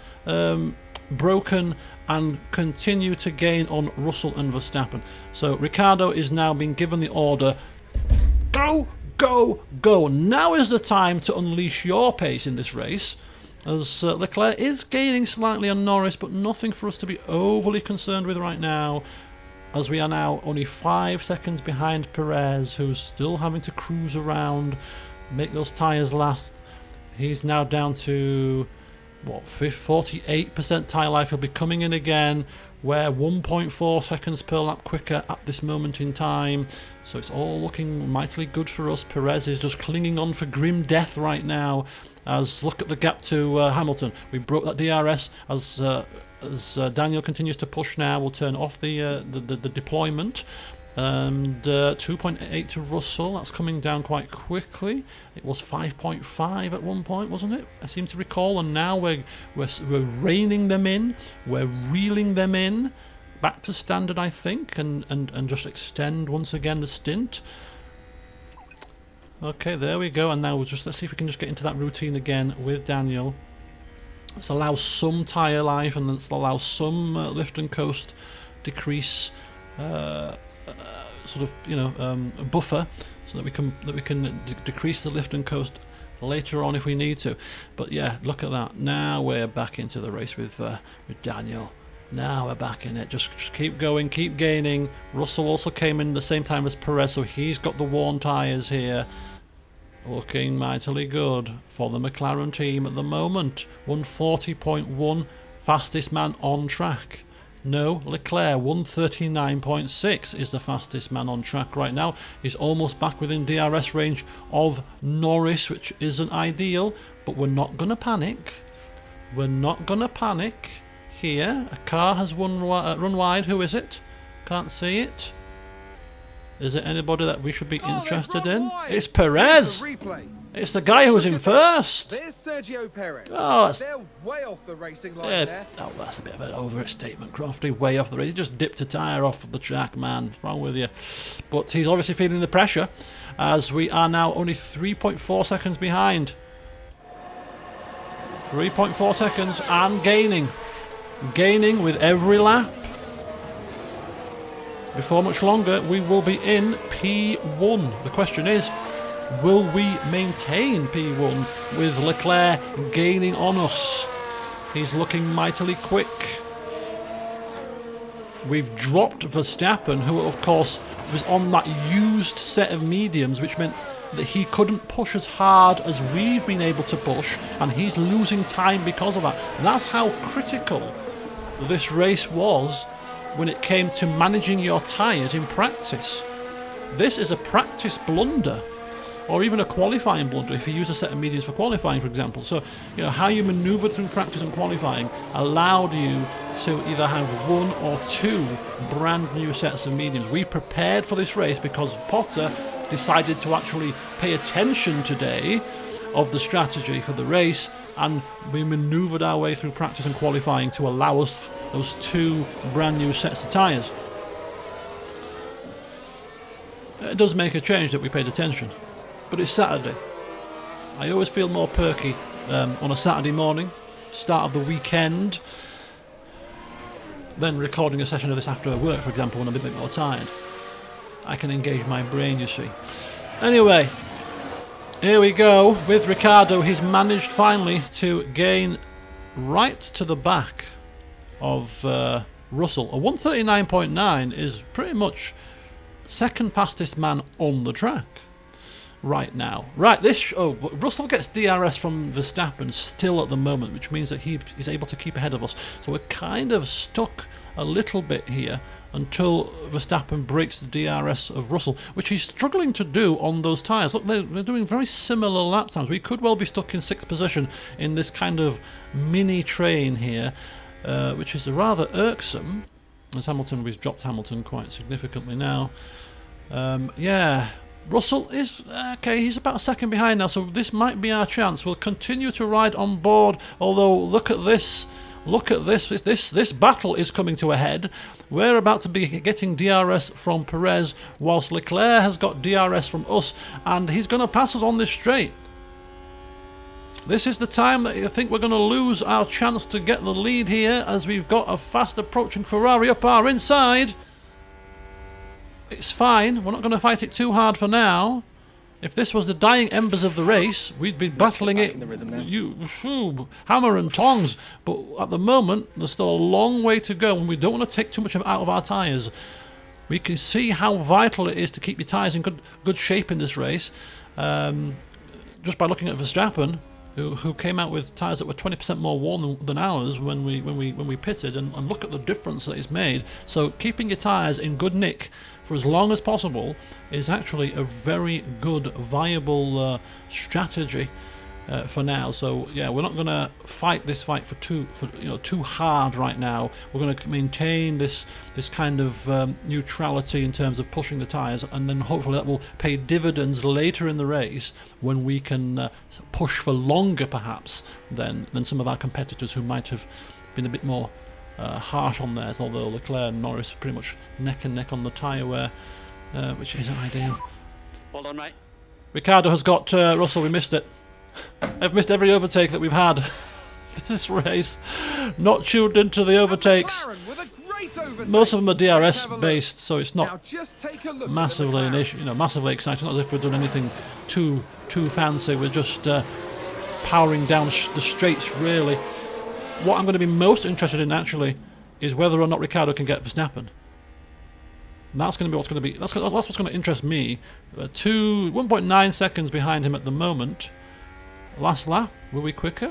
broken, and continue to gain on Russell and Verstappen. So Ricciardo is now being given the order, go! Go, go. Now is the time to unleash your pace in this race, as Leclerc is gaining slightly on Norris, but nothing for us to be overly concerned with right now, as we are now only 5 seconds behind Perez, who's still having to cruise around, make those tyres last. He's now down to, 48% tyre life. He'll be coming in again. We're 1.4 seconds per lap quicker at this moment in time. So it's all looking mightily good for us. Perez is just clinging on for grim death right now. As look at the gap to Hamilton. We broke that DRS as Daniel continues to push now. We'll turn off the deployment. And 2.8 to Russell. That's coming down quite quickly. It was 5.5 at one point, wasn't it? I seem to recall. And now we're reining them in. We're reeling them in back to standard, I think, and just extend once again the stint. Okay, there we go. And now let's see if we can just get into that routine again with Daniel. Let's allow some tyre life, and let's allow some lift and coast decrease. Sort of, buffer, so that we can decrease the lift and coast later on if we need to. But yeah, look at that. Now we're back into the race with Daniel. Now we're back in it. Just keep going, keep gaining. Russell also came in the same time as Perez, so he's got the worn tyres here. Looking mightily good for the McLaren team at the moment. 140.1, fastest man on track. No, Leclerc, 139.6 is the fastest man on track right now. He's almost back within DRS range of Norris, which isn't ideal, but we're not going to panic. We're not going to panic here. A car has run wide. Who is it? Can't see it. Is it anybody that we should be interested in? It's Perez. It's the guy who was in first. There's Sergio Perez. Oh, they're way off the racing line there. Oh, that's a bit of an overstatement, Crofty. Way off the race. He just dipped a tyre off the track, man. What's wrong with you? But he's obviously feeling the pressure, as we are now only 3.4 seconds behind. 3.4 seconds and gaining. Gaining with every lap. Before much longer, we will be in P1. The question is, will we maintain P1 with Leclerc gaining on us? He's looking mightily quick. We've dropped Verstappen, who of course was on that used set of mediums, which meant that he couldn't push as hard as we've been able to push, and he's losing time because of that. And that's how critical this race was when it came to managing your tyres in practice. This is a practice blunder, or even a qualifying blunder if you use a set of mediums for qualifying, for example. So, you know, how you manoeuvred through practice and qualifying allowed you to either have one or two brand new sets of mediums. We prepared for this race because Potter decided to actually pay attention today of the strategy for the race, and we manoeuvred our way through practice and qualifying to allow us those two brand new sets of tyres. It does make a change that we paid attention, but it's Saturday. I always feel more perky on a Saturday morning, start of the weekend, than recording a session of this after work, for example, when I'm a bit more tired. I can engage my brain, you see. Anyway, here we go with Ricciardo. He's managed finally to gain right to the back of Russell. A 139.9 is pretty much second fastest man on the track right now. Right, Russell gets DRS from Verstappen still at the moment, which means that he's able to keep ahead of us. So we're kind of stuck a little bit here until Verstappen breaks the DRS of Russell, which he's struggling to do on those tyres. Look, they're doing very similar lap times. We could well be stuck in 6th position in this kind of mini train here, which is rather irksome, as we've dropped Hamilton quite significantly now. Yeah, Russell is, okay, he's about a second behind now, so this might be our chance. We'll continue to ride on board, although look at this. Look at this. This battle is coming to a head. We're about to be getting DRS from Perez, whilst Leclerc has got DRS from us, and he's going to pass us on this straight. This is the time that I think we're going to lose our chance to get the lead here, as we've got a fast approaching Ferrari up our inside. It's fine. We're not going to fight it too hard for now. If this was the dying embers of the race, we'd be battling it, hammer and tongs. But at the moment, there's still a long way to go, and we don't want to take too much out of our tyres. We can see how vital it is to keep your tyres in good shape in this race, just by looking at Verstappen, who came out with tyres that were 20% more worn than ours when we pitted, and look at the difference that it's made. So keeping your tyres in good nick for as long as possible is actually a very good, viable strategy for now. So yeah, we're not going to fight this fight too hard right now. We're going to maintain this kind of neutrality in terms of pushing the tyres, and then hopefully that will pay dividends later in the race when we can push for longer, perhaps, than some of our competitors who might have been a bit more harsh on theirs, although Leclerc and Norris are pretty much neck and neck on the tyre wear, which isn't ideal. Hold on, mate. Ricciardo has got Russell. We missed it. I've missed every overtake that we've had this race. Not tuned into the overtakes. Most of them are DRS based, so it's not massively an issue, massively exciting. Not as if we've done anything too fancy. We're just powering down the straights, really. What I'm going to be most interested in, actually, is whether or not Ricciardo can get Verstappen. And that's going to be what's going to be. That's what's going to interest me. 1.9 seconds behind him at the moment. Last lap, were we quicker?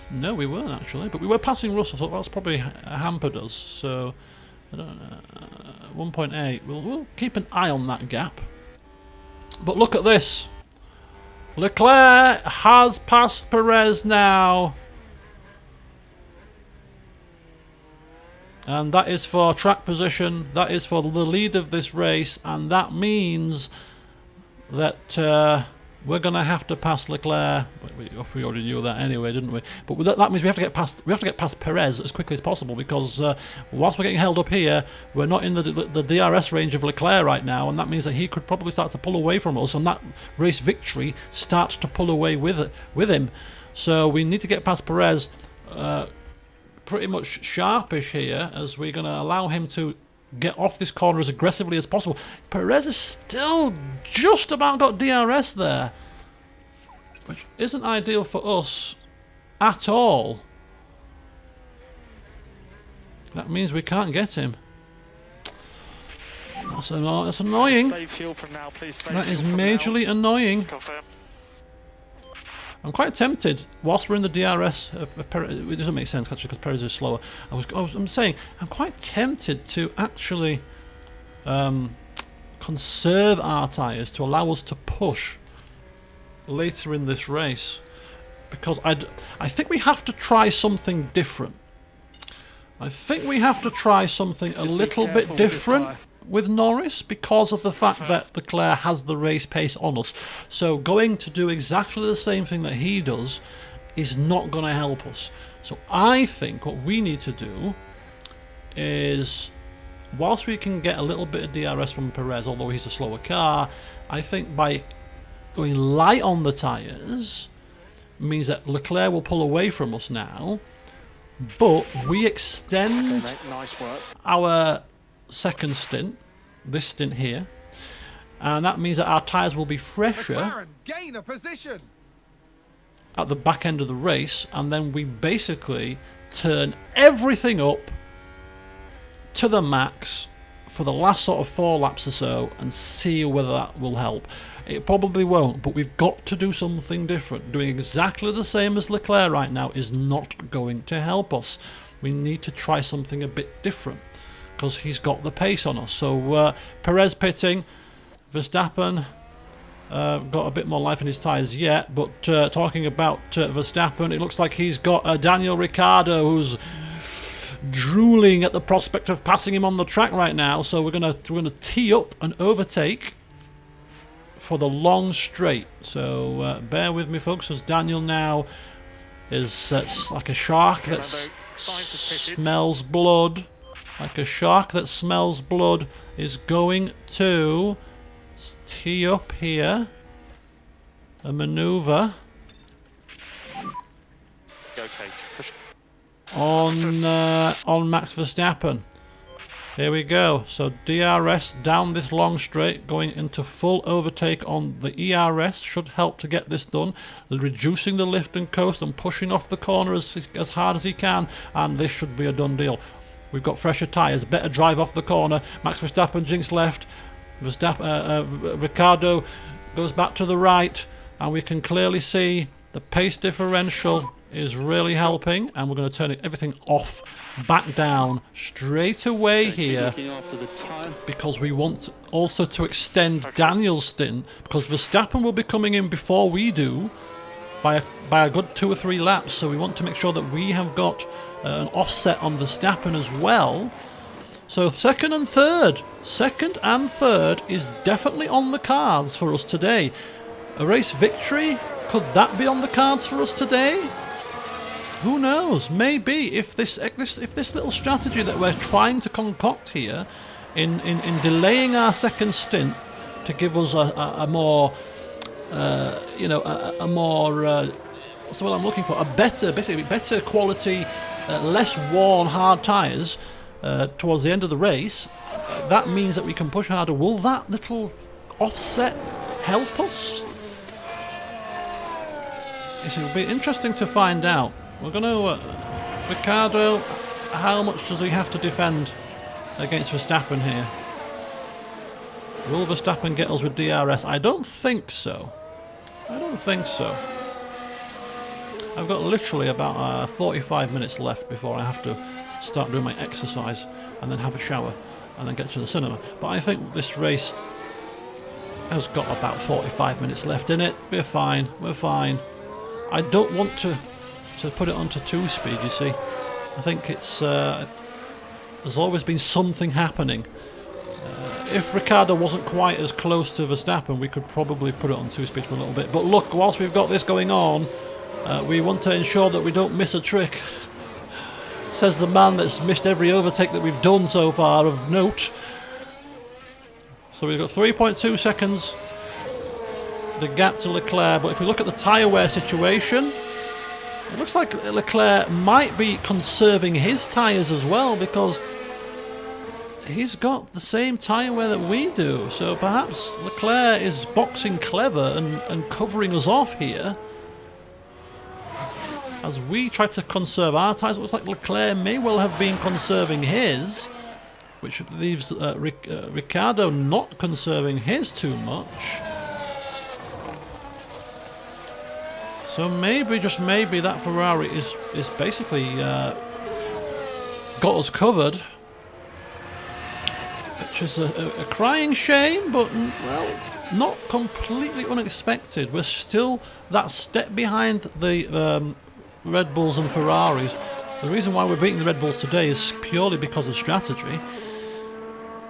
No, we weren't actually, but we were passing Russell, so that's probably hampered us. So, I don't know, 1.8. We'll keep an eye on that gap. But look at this. Leclerc has passed Perez now. And that is for track position. That is for the lead of this race. And that means that we're going to have to pass Leclerc. We already knew that anyway, didn't we? But that means we have to get past Perez as quickly as possible, because whilst we're getting held up here, we're not in the DRS range of Leclerc right now, and that means that he could probably start to pull away from us, and that race victory starts to pull away with him. So we need to get past Perez pretty much sharpish here, as we're going to allow him to get off this corner as aggressively as possible. Perez has still just about got DRS there, which isn't ideal for us at all. That means we can't get him. That's annoying. Save fuel from now, please. That is majorly annoying. Confirm. I'm quite tempted, whilst we're in the DRS of Perez, it doesn't make sense actually because Perez is slower. I'm saying I'm quite tempted to actually conserve our tyres to allow us to push later in this race, because I think we have to try something different. I think we have to try something a little bit different with Norris, because of the fact that Leclerc has the race pace on us. So going to do exactly the same thing that he does is not going to help us. So I think what we need to do is, whilst we can get a little bit of DRS from Perez, although he's a slower car, I think by going light on the tyres means that Leclerc will pull away from us now, but we extend Nice work. our second stint, this stint here, and that means that our tyres will be fresher McLaren gain a position. at the back end of the race, and then we basically turn everything up to the max for the last sort of 4 laps or so and see whether that will help. It probably won't, but we've got to do something different. Doing exactly the same as Leclerc right now is not going to help us. We need to try something a bit different, because he's got the pace on us. So Perez pitting, Verstappen got a bit more life in his tyres yet, but talking about Verstappen, it looks like he's got Daniel Ricciardo, who's drooling at the prospect of passing him on the track right now. So we're gonna tee up and overtake for the long straight. So bear with me, folks, as Daniel now is like a shark that smells blood. Like a shark that smells blood, is going to tee up here, a manoeuvre on Max Verstappen. Here we go. So DRS down this long straight, going into full overtake on the ERS should help to get this done, reducing the lift and coast and pushing off the corner as hard as he can, and this should be a done deal. We've got fresher tyres, better drive off the corner. Max Verstappen jinks left. Ricciardo goes back to the right, and we can clearly see the pace differential is really helping, and we're going to turn everything off, back down straight away here, because we want also to extend Daniel's stint, because Verstappen will be coming in before we do by a good 2 or 3 laps, so we want to make sure that we have got an offset on Verstappen as well. So second and third is definitely on the cards for us today. A race victory, could that be on the cards for us today? Who knows? Maybe if this little strategy that we're trying to concoct here, in delaying our second stint to give us a more, a more. What's what I'm looking for? Basically better quality, less worn hard tyres towards the end of the race. That means that we can push harder. Will that little offset help us? It will be interesting to find out. We're going to... Ricciardo, how much does he have to defend against Verstappen here? Will Verstappen get us with DRS? I don't think so. I've got literally about 45 minutes left before I have to start doing my exercise and then have a shower and then get to the cinema. But I think this race has got about 45 minutes left in it. We're fine. I don't want to put it onto 2-speed, you see. I think it's there's always been something happening if Ricciardo wasn't quite as close to Verstappen, we could probably put it on 2-speed for a little bit. But look, whilst we've got this going on, we want to ensure that we don't miss a trick. Says the man that's missed every overtake that we've done so far of note. So we've got 3.2 seconds, the gap to Leclerc. But if we look at the tyre wear situation, it looks like Leclerc might be conserving his tyres as well, because he's got the same tyre wear that we do. So perhaps Leclerc is boxing clever and covering us off here as we try to conserve our tyres. It looks like Leclerc may well have been conserving his, which leaves Ricciardo not conserving his too much. So maybe, just maybe, that Ferrari is basically got us covered, which is a crying shame, but well, not completely unexpected. We're still that step behind the Red Bulls and Ferraris. The reason why we're beating the Red Bulls today is purely because of strategy,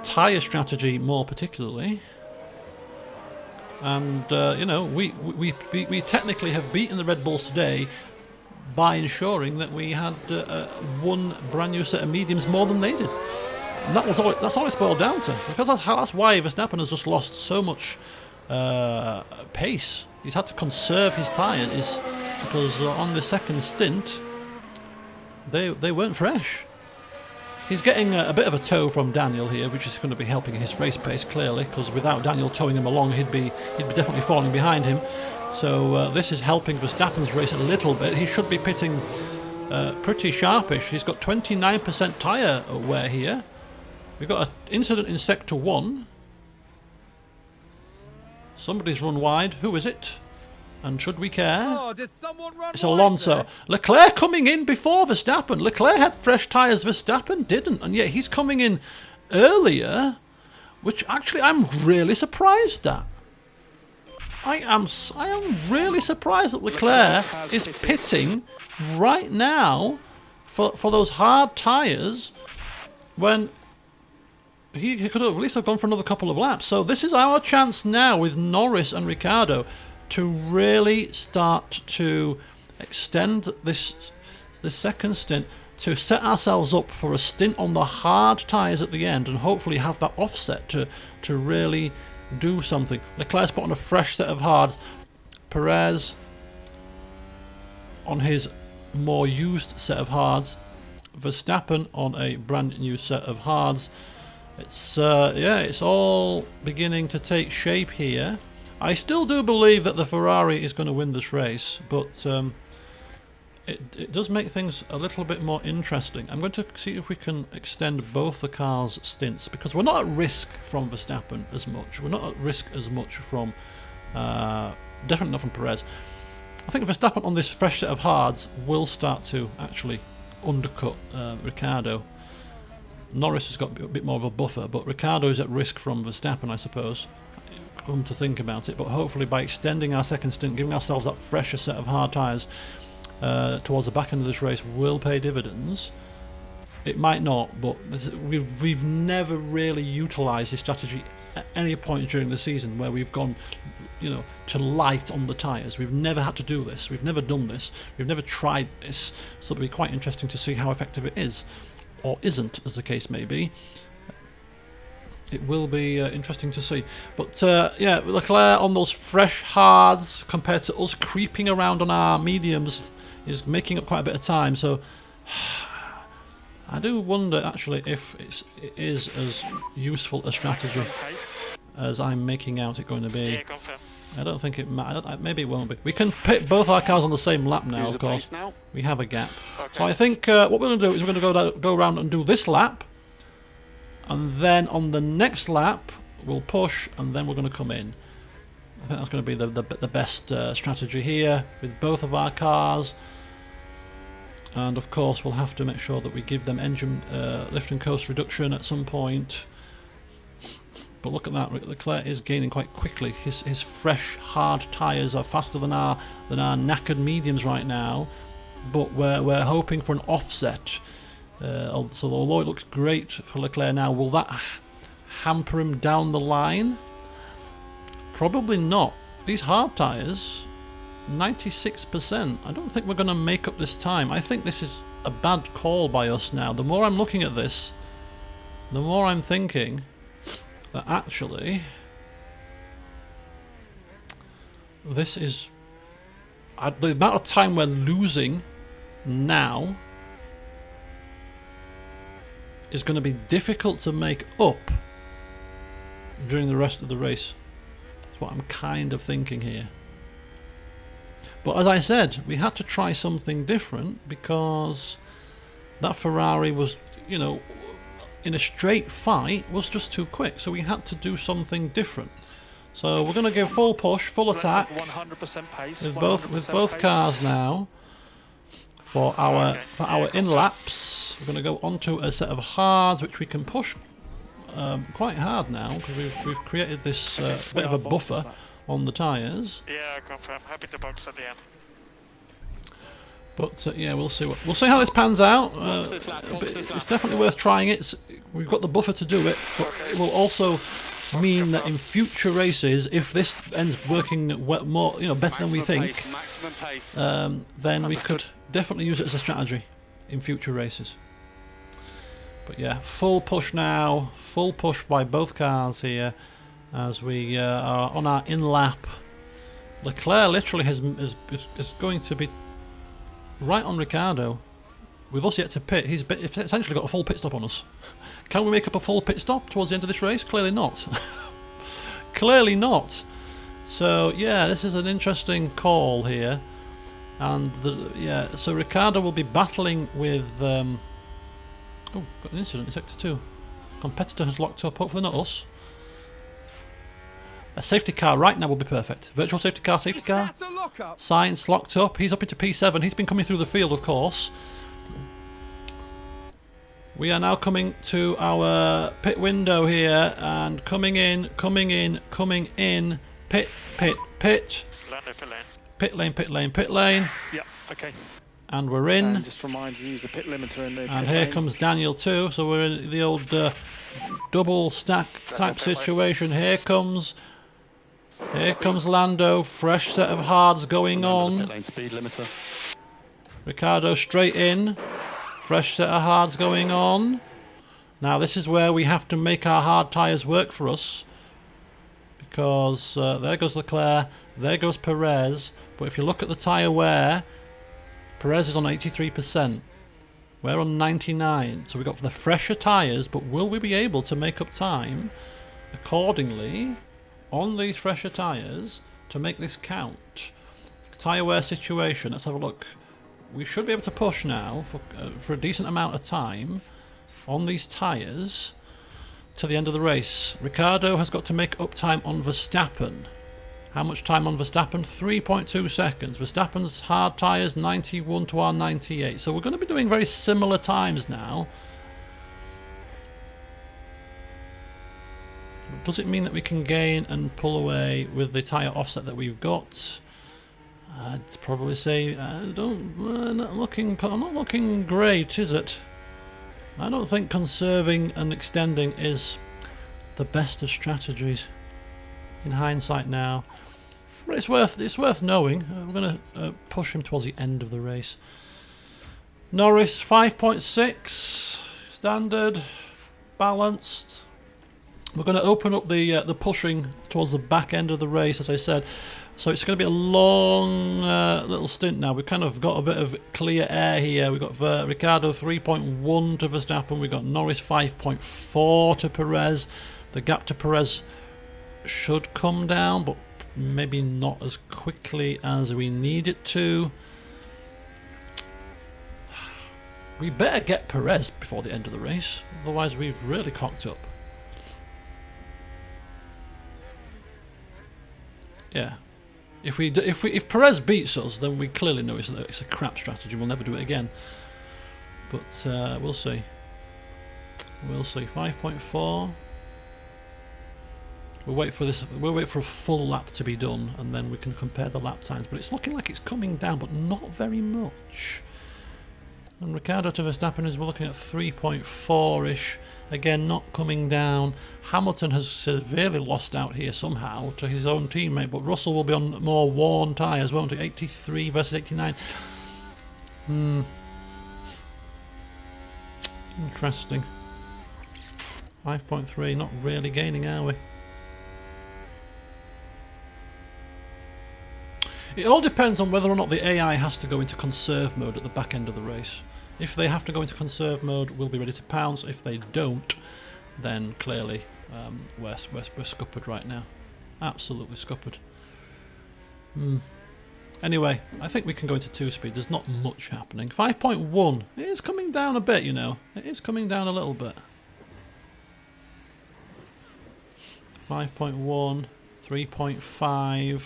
tyre strategy more particularly. And you know, we technically have beaten the Red Bulls today by ensuring that we had one brand new set of mediums more than they did. And that's all it's boiled down to. Because that's why Verstappen has just lost so much pace. He's had to conserve his tyres because on the second stint they weren't fresh. He's getting a bit of a tow from Daniel here, which is going to be helping his race pace clearly, because without Daniel towing him along, he'd be definitely falling behind him. So this is helping Verstappen's race a little bit. He should be pitting pretty sharpish. He's got 29% tyre wear here. We've got an incident in sector 1. Somebody's run wide. Who is it? And should we care? Oh, did someone run It's wide Alonso. there? Leclerc coming in before Verstappen. Leclerc had fresh tyres, Verstappen didn't, and yet he's coming in earlier, which actually I'm really surprised at. I am really surprised that Leclerc is pitting right now for those hard tyres when he could have at least have gone for another couple of laps. So this is our chance now with Norris and Ricciardo to really start to extend this second stint, to set ourselves up for a stint on the hard tyres at the end, and hopefully have that offset to really do something. Leclerc's put on a fresh set of hards. Perez on his more used set of hards. Verstappen on a brand new set of hards. It's it's all beginning to take shape here. I still do believe that the Ferrari is going to win this race, but it does make things a little bit more interesting. I'm going to see if we can extend both the cars' stints, because we're not at risk from Verstappen as much. We're not at risk as much from, definitely not from Perez. I think Verstappen on this fresh set of hards will start to actually undercut Ricciardo. Norris has got a bit more of a buffer, but Ricciardo is at risk from Verstappen, I suppose. Come to think about it, but hopefully by extending our second stint, giving ourselves that fresher set of hard tyres towards the back end of this race will pay dividends. It might not, but we've never really utilised this strategy at any point during the season where we've gone, you know, to light on the tyres. We've never had to do this. We've never done this. We've never tried this. So it'll be quite interesting to see how effective it is, or isn't, as the case may be. It will be interesting to see. But yeah, Leclerc on those fresh hards compared to us creeping around on our mediums is making up quite a bit of time. So I do wonder actually if it is as useful a strategy as I'm making out it going to be. Yeah, confirm. I don't think it matters. Maybe it won't be. We can pit both our cars on the same lap now, Use of the course. pace now. We have a gap. Okay. So I think what we're going to do is we're going to go around and do this lap. And then on the next lap, we'll push, and then we're going to come in. I think that's going to be the best strategy here with both of our cars. And of course, we'll have to make sure that we give them engine lift and coast reduction at some point. But look at that, Leclerc is gaining quite quickly. His fresh, hard tyres are faster than our knackered mediums right now. But we're hoping for an offset. So although it looks great for Leclerc now, will that hamper him down the line? Probably not. These hard tyres, 96%. I don't think we're going to make up this time. I think this is a bad call by us now. The more I'm looking at this, the more I'm thinking that actually this is the amount of time we're losing now is going to be difficult to make up during the rest of the race. That's what I'm kind of thinking here. But as I said, we had to try something different because that Ferrari was, you know, in a straight fight was just too quick. So we had to do something different. So we're going to give full push, full attack 100% pace, with both cars now for our in laps. We're going to go onto a set of hards which we can push quite hard now because we've created this bit of a buffer on the tyres. Yeah, confirm. Happy to box at the end. But yeah, we'll see how this pans out. It's definitely worth trying it. We've got the buffer to do it, but it will also mean that in future races, if this ends working more, you know, better than we think, then we could definitely use it as a strategy in future races. But yeah, full push now, full push by both cars here as we are on our in lap. Leclerc literally is going to be right on Ricciardo. With us yet to pit, he's essentially got a full pit stop on us. Can we make up a full pit stop towards the end of this race? Clearly not. Clearly not. So yeah, this is an interesting call here. And so Ricciardo will be battling with oh, got an incident in sector 2. Competitor has locked up, hopefully not us. A safety car right now will be perfect. Virtual safety car, Science locked up. He's up into P7. He's been coming through the field, of course. We are now coming to our pit window here and coming in. Pit. Pit lane. Yeah, okay. And we're in. And just remind you, use the pit limiter in the and pit here lane. comes Daniel too. So we're in the old double stack type situation. Here comes Lando. Fresh set of hards going on. Pit lane speed limiter. Ricciardo straight in. Fresh set of hards going on. Now this is where we have to make our hard tyres work for us. Because there goes Leclerc, there goes Perez. But if you look at the tyre wear, Perez is on 83%. We're on 99%. So we've got the fresher tyres, but will we be able to make up time accordingly on these fresher tyres to make this count? Tyre wear situation, let's have a look. We should be able to push now for a decent amount of time on these tyres to the end of the race. Ricciardo has got to make up time on Verstappen. How much time on Verstappen? 3.2 seconds. Verstappen's hard tyres 91 to our 98. So we're going to be doing very similar times now. Does it mean that we can gain and pull away with the tyre offset that we've got? I'd probably say I'm not looking great, is it? I don't think conserving and extending is the best of strategies in hindsight now. But it's worth knowing. We're going to push him towards the end of the race. Norris 5.6 standard, balanced. We're going to open up the pushing towards the back end of the race, as I said. So it's going to be a long little stint now. We've kind of got a bit of clear air here. We've got Ricciardo 3.1 to Verstappen. We've got Norris 5.4 to Perez. The gap to Perez should come down, but maybe not as quickly as we need it to. We better get Perez before the end of the race. Otherwise we've really cocked up. Yeah. If Perez beats us, then we clearly know it's a crap strategy. We'll never do it again. But we'll see. We'll see. 5.4. We'll wait for this. We'll wait for a full lap to be done, and then we can compare the lap times. But it's looking like it's coming down, but not very much. And Ricciardo to Verstappen is we're looking at 3.4-ish. Again, not coming down. Hamilton has severely lost out here somehow to his own teammate, but Russell will be on more worn tyres, won't he? 83 versus 89. Interesting. 5.3, not really gaining, are we? It all depends on whether or not the AI has to go into conserve mode at the back end of the race. If they have to go into conserve mode, we'll be ready to pounce. If they don't, then clearly we're scuppered right now. Absolutely scuppered. Anyway, I think we can go into 2-speed. There's not much happening. 5.1. It is coming down a bit, you know. It is coming down a little bit. 5.1, 3.5,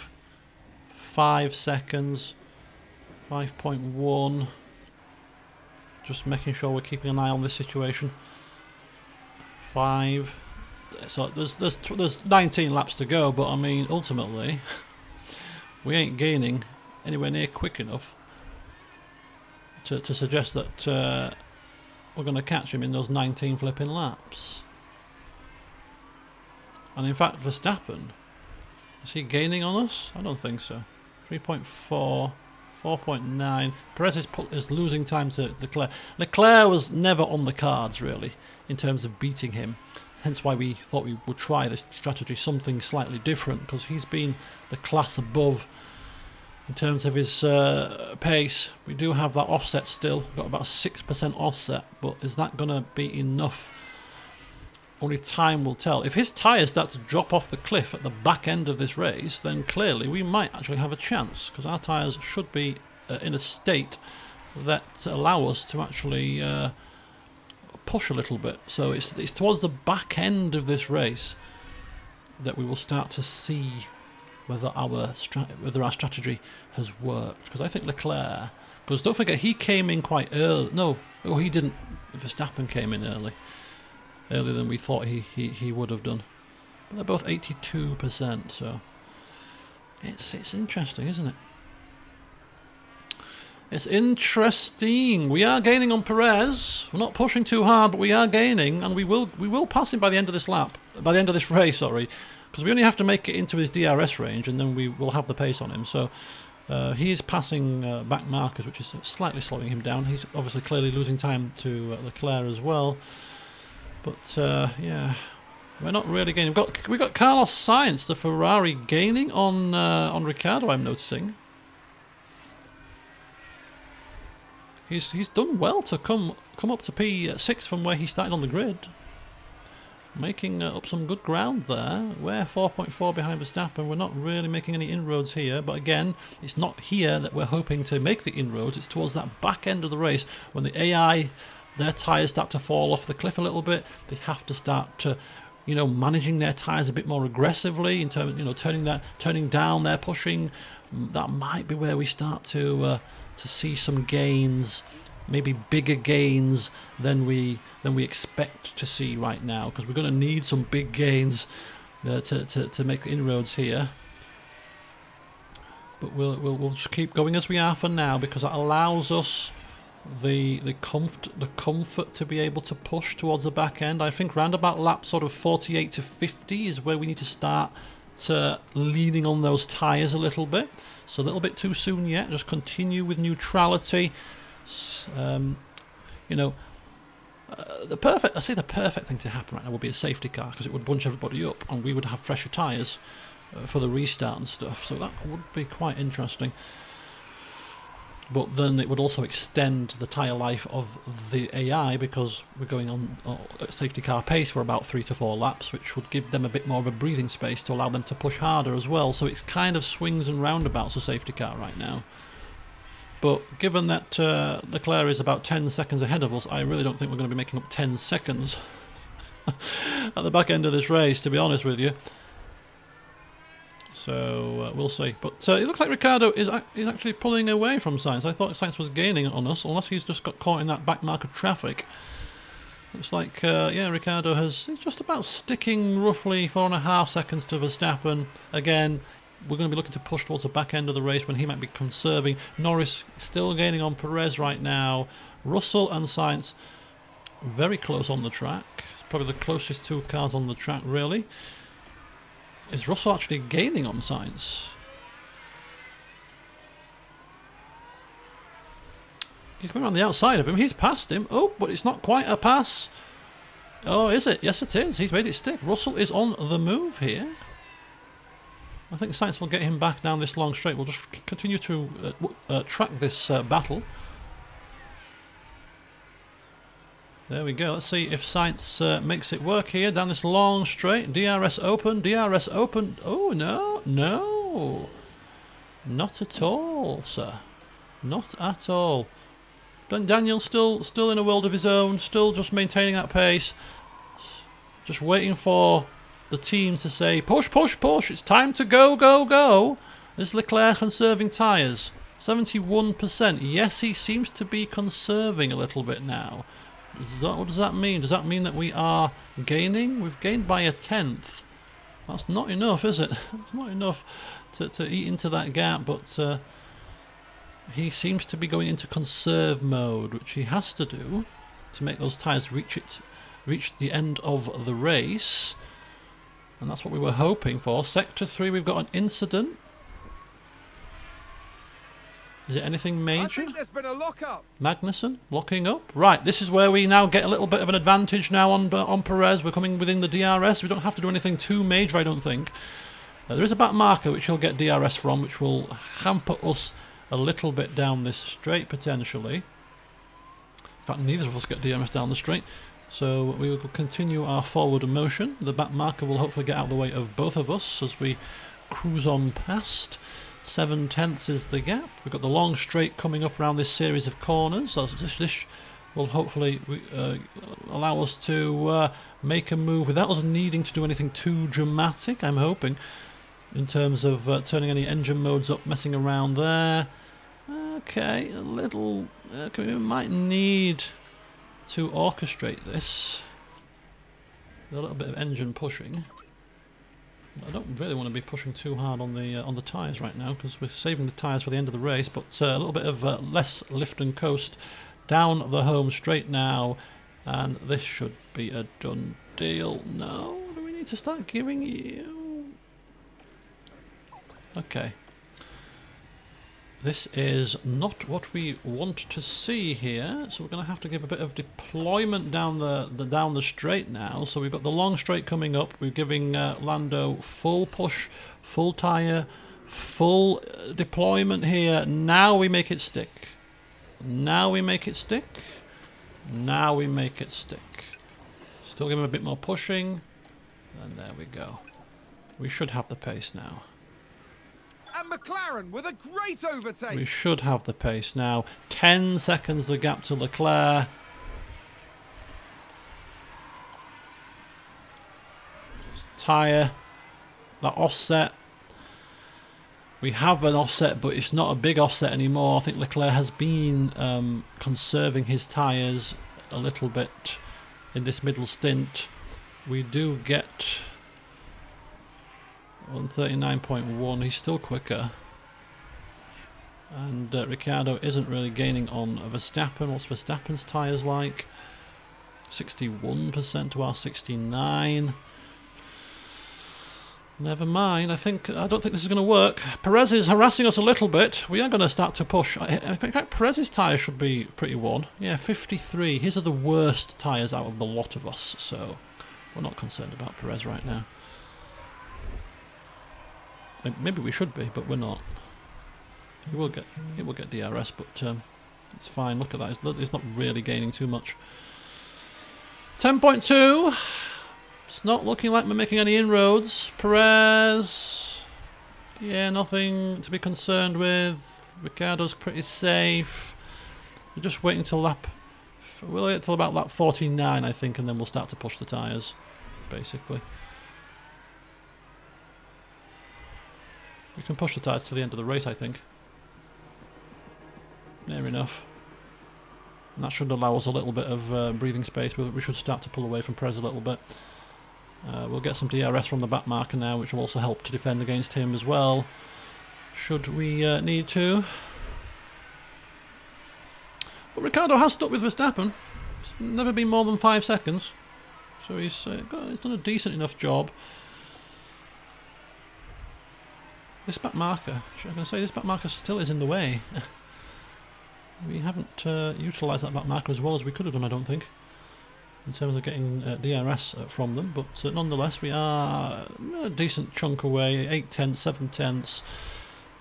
5 seconds, 5.1. Just making sure we're keeping an eye on this situation. 5. So there's 19 laps to go, but I mean ultimately we ain't gaining anywhere near quick enough to suggest that we're going to catch him in those 19 flipping laps. And in fact, Verstappen, is he gaining on us? I don't think so. 3.4, 4.9. Perez is losing time to Leclerc. Leclerc was never on the cards, really, in terms of beating him. Hence why we thought we would try this strategy, something slightly different, because he's been the class above in terms of his pace. We do have that offset still. We've got about a 6% offset, but is that going to be enough? Only time will tell. If his tyres start to drop off the cliff at the back end of this race, then clearly we might actually have a chance, because our tyres should be in a state that allow us to actually push a little bit. So it's towards the back end of this race that we will start to see whether our strategy has worked. Because I think Leclerc, because don't forget he came in quite early. No, he didn't. Verstappen came in earlier than we thought he would have done. But they're both 82%, so it's interesting, isn't it? It's interesting. We are gaining on Perez. We're not pushing too hard, but we are gaining, and we will pass him by the end of this lap, by the end of this race, sorry, because we only have to make it into his DRS range, and then we will have the pace on him. So he is passing back markers, which is slightly slowing him down. He's obviously clearly losing time to Leclerc as well. But yeah, we're not really gaining. We've got Carlos Sainz, the Ferrari, gaining on Ricciardo. I'm noticing. He's done well to come up to P6 from where he started on the grid, making up some good ground there. We're 4.4 behind Verstappen. We're not really making any inroads here, but again, it's not here that we're hoping to make the inroads. It's towards that back end of the race when the AI, their tyres start to fall off the cliff a little bit. They have to start to, managing their tyres a bit more aggressively in terms, turning down their pushing. That might be where we start to see some gains, maybe bigger gains than we expect to see right now, because we're going to need some big gains to make inroads here. But we'll just keep going as we are for now, because that allows us the comfort to be able to push towards the back end. I think round about lap sort of 48 to 50 is where we need to start to leaning on those tyres a little bit. So a little bit too soon yet. Just continue with neutrality. The perfect thing to happen right now would be a safety car, because it would bunch everybody up and we would have fresher tyres for the restart and stuff. So that would be quite interesting. But then it would also extend the tyre life of the AI, because we're going on safety car pace for about 3 to 4 laps, which would give them a bit more of a breathing space to allow them to push harder as well. So it's kind of swings and roundabouts, a safety car right now. But given that Leclerc is about 10 seconds ahead of us, I really don't think we're going to be making up 10 seconds at the back end of this race, to be honest with you. So we'll see. But it looks like Ricciardo is actually pulling away from Sainz. I thought Sainz was gaining on us, unless he's just got caught in that back mark of traffic. Looks like, Ricciardo he's just about sticking roughly 4.5 seconds to Verstappen. Again, we're going to be looking to push towards the back end of the race when he might be conserving. Norris still gaining on Perez right now. Russell and Sainz very close on the track. It's probably the closest two cars on the track, really. Is Russell actually gaining on Sainz? He's going around the outside of him. He's passed him. Oh, but it's not quite a pass. Oh, is it? Yes, it is. He's made it stick. Russell is on the move here. I think Sainz will get him back down this long straight. We'll just continue to track this battle. There we go. Let's see if Sainz makes it work here down this long straight. DRS open. DRS open. Oh, no. No. Not at all, sir. Not at all. But Daniel's still in a world of his own. Still just maintaining that pace. Just waiting for the team to say, push, push, push. It's time to go, go, go. Is Leclerc conserving tyres? 71%. Yes, he seems to be conserving a little bit now. What does that mean? Does that mean that we are gaining? We've gained by 1/10. That's not enough, is it? It's not enough to eat into that gap, but he seems to be going into conserve mode, which he has to do to make those tyres reach the end of the race. And that's what we were hoping for. Sector 3, we've got an incident. Is it anything major? I think there's been a lock-up. Magnussen locking up. Right, this is where we now get a little bit of an advantage now on Perez. We're coming within the DRS. We don't have to do anything too major, I don't think. There is a back marker which he'll get DRS from, which will hamper us a little bit down this straight, potentially. In fact, neither of us get DRS down the straight. So we will continue our forward motion. The back marker will hopefully get out of the way of both of us as we cruise on past. 7/10 is the gap. We've got the long straight coming up around this series of corners. So this will hopefully allow us to make a move without us needing to do anything too dramatic, I'm hoping, in terms of turning any engine modes up, messing around there. Okay, a little... we might need to orchestrate this. A little bit of engine pushing. I don't really want to be pushing too hard on the tyres right now because we're saving the tyres for the end of the race, but a little bit of less lift and coast down the home straight now, and this should be a done deal. No, do we need to start giving you... Okay. This is not what we want to see here, so we're going to have to give a bit of deployment down the straight now. So we've got the long straight coming up. We're giving Lando full push, full tyre, full deployment here. Now we make it stick. Now we make it stick. Now we make it stick. Still give him a bit more pushing, and there we go. We should have the pace now. And McLaren with a great overtake. We should have the pace now. 10 seconds the gap to Leclerc. Tyre. That offset. We have an offset, but it's not a big offset anymore. I think Leclerc has been conserving his tyres a little bit in this middle stint. We do get... 139.1, he's still quicker. And Ricciardo isn't really gaining on Verstappen. What's Verstappen's tyres like? 61% to our 69. Never mind, I don't think this is going to work. Perez is harassing us a little bit. We are going to start to push. In fact, Perez's tyres should be pretty worn. Yeah, 53. His are the worst tyres out of the lot of us, so we're not concerned about Perez right now. Maybe we should be, but we're not. He will get DRS, but it's fine. Look at that. He's not really gaining too much. 10.2. It's not looking like we're making any inroads. Perez. Yeah, nothing to be concerned with. Ricciardo's pretty safe. We're just waiting till lap... We'll wait till about lap 49, I think, and then we'll start to push the tyres, basically. We can push the tyres to the end of the race, I think. Near enough. And that should allow us a little bit of breathing space. We should start to pull away from Perez a little bit. We'll get some DRS from the back marker now, which will also help to defend against him as well, should we need to. But Ricciardo has stuck with Verstappen. It's never been more than 5 seconds. So he's done a decent enough job. This back marker, I'm going to say this back marker still is in the way. We haven't utilised that back marker as well as we could have done, I don't think, in terms of getting DRS from them. But nonetheless, we are a decent chunk away, 8 tenths, 7 tenths.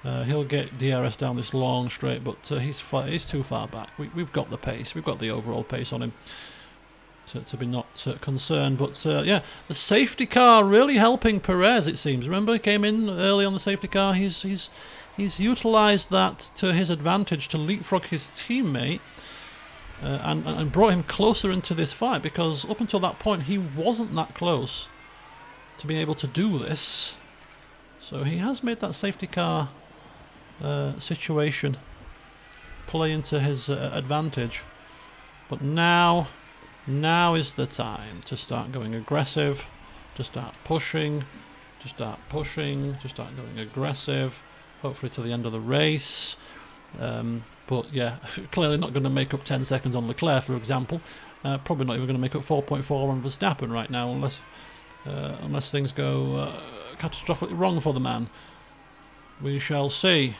He'll get DRS down this long straight, but he's too far back. We've got the pace, we've got the overall pace on him to be not concerned. But yeah, the safety car really helping Perez, it seems. Remember, he came in early on the safety car. He's utilised that to his advantage to leapfrog his teammate and brought him closer into this fight, because up until that point he wasn't that close to being able to do this. So he has made that safety car situation play into his advantage. But now is the time to start going aggressive, to start pushing, to start going aggressive, hopefully to the end of the race. But yeah, clearly not going to make up 10 seconds on Leclerc, for example. Probably not even going to make up 4.4 on Verstappen right now, unless things go catastrophically wrong for the man. We shall see.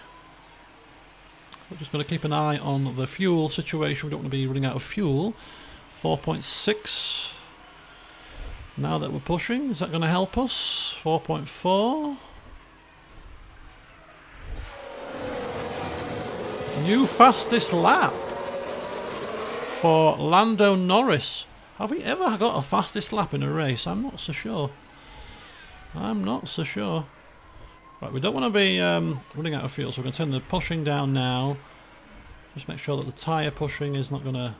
We're just going to keep an eye on the fuel situation. We don't want to be running out of fuel. 4.6. Now that we're pushing, is that going to help us? 4.4. New fastest lap for Lando Norris. Have we ever got a fastest lap in a race? I'm not so sure. Right, we don't want to be running out of fuel, so we're going to turn the pushing down now. Just make sure that the tyre pushing is not going to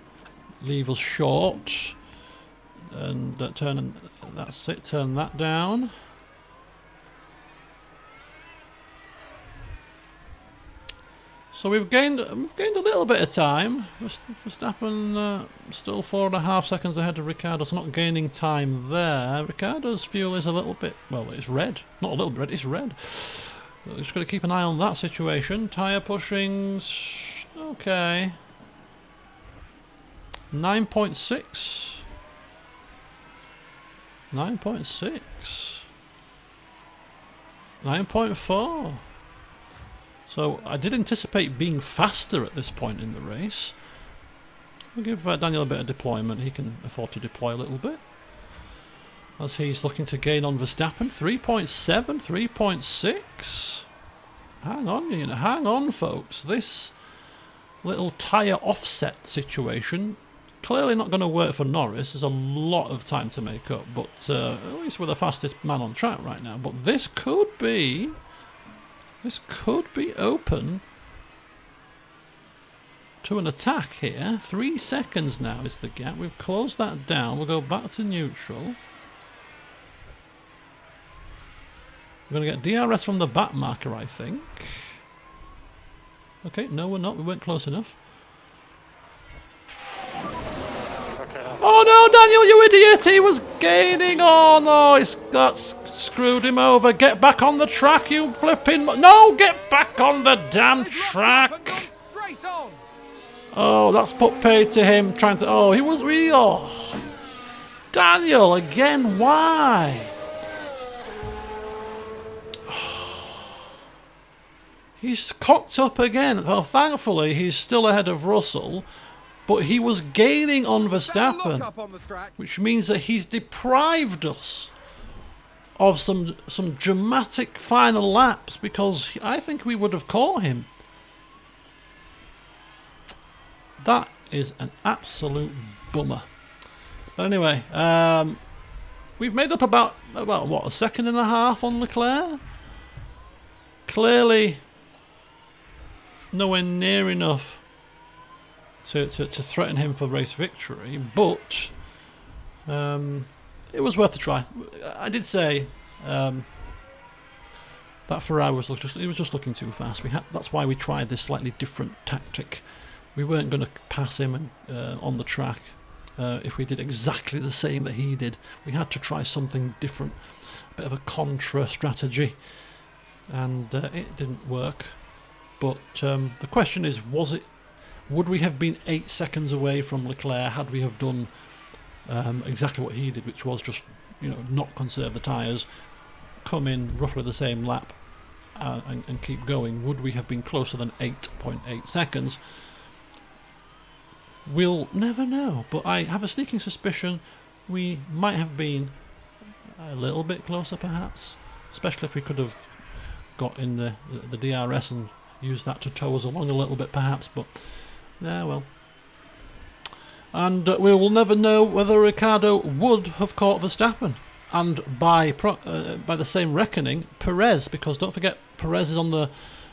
leave us short. And that's it, turn that down. So we've gained a little bit of time. Verstappen still 4.5 seconds ahead of Ricciardo, so not gaining time there. Ricciardo's fuel is a little bit, well, it's red. Not a little bit red, it's red. We're just going to keep an eye on that situation. Tyre pushings, okay. 9.6. 9.6. 9.4. So I did anticipate being faster at this point in the race. We'll give Daniel a bit of deployment. He can afford to deploy a little bit, as he's looking to gain on Verstappen. 3.7, 3.6. Hang on, hang on, folks. This little tyre offset situation clearly not going to work for Norris. There's a lot of time to make up, but at least we're the fastest man on track right now. But this could be open to an attack here. 3 seconds now is the gap. We've closed that down. We'll go back to neutral. We're going to get DRS from the back marker, I think. Okay, no, we're not. We weren't close enough. Oh no, Daniel, you idiot! He was gaining. Oh no, that's screwed him over. Get back on the track, you flipping... No, get back on the damn track! Oh, that's put paid to him trying to... Oh, he was real. Daniel, again, why? He's cocked up again. Well, thankfully, he's still ahead of Russell. But he was gaining on Verstappen, which means that he's deprived us of some dramatic final laps, because I think we would have caught him. That is an absolute bummer. But anyway, we've made up about what, 1.5 seconds on Leclerc? Clearly nowhere near enough to threaten him for race victory, but it was worth a try. I did say that Ferrari was just looking too fast. That's why we tried this slightly different tactic. We weren't going to pass him on the track if we did exactly the same that he did. We had to try something different, a bit of a contra strategy, and it didn't work. But the question is, was Would we have been 8 seconds away from Leclerc had we have done exactly what he did, which was just, not conserve the tyres, come in roughly the same lap and keep going? Would we have been closer than 8.8 seconds? We'll never know, but I have a sneaking suspicion we might have been a little bit closer, perhaps, especially if we could have got in the DRS and used that to tow us along a little bit, perhaps, but yeah, well. And we will never know whether Ricciardo would have caught Verstappen, and by the same reckoning, Perez, because don't forget, Perez is on the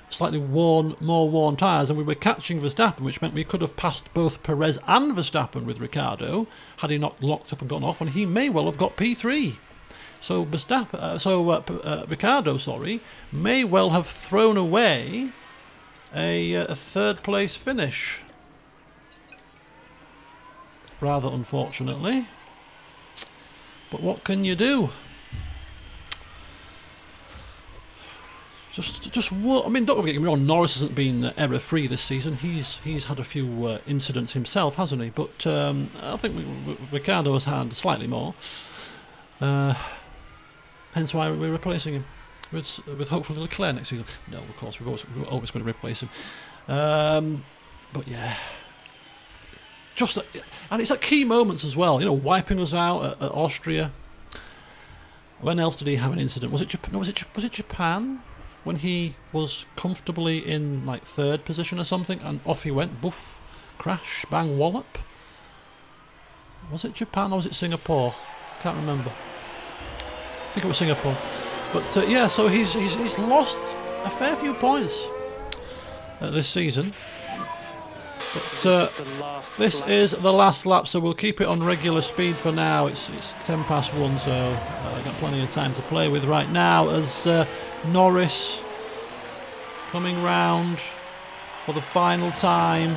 slightly more worn tyres, and we were catching Verstappen, which meant we could have passed both Perez and Verstappen with Ricciardo had he not locked up and gone off, and he may well have got P3. So Ricciardo, may well have thrown away a third place finish. Rather unfortunately. But what can you do? I mean, don't get me wrong, Norris hasn't been error-free this season. He's had a few incidents himself, hasn't he? But I think Ricciardo has had slightly more. Hence why we're replacing him with hopefully Leclerc next season. No, of course, we're always going to replace him. But yeah, and it's at key moments as well. Wiping us out at Austria. When else did he have an incident? Was it Japan? When he was comfortably in like third position or something, and off he went, boof, crash, bang, wallop. Was it Japan or was it Singapore? Can't remember. I think it was Singapore. But yeah, so he's lost a fair few points this season. But this is the last lap, so we'll keep it on regular speed for now. It's 1:10 past 1, so I've got plenty of time to play with right now as Norris coming round for the final time.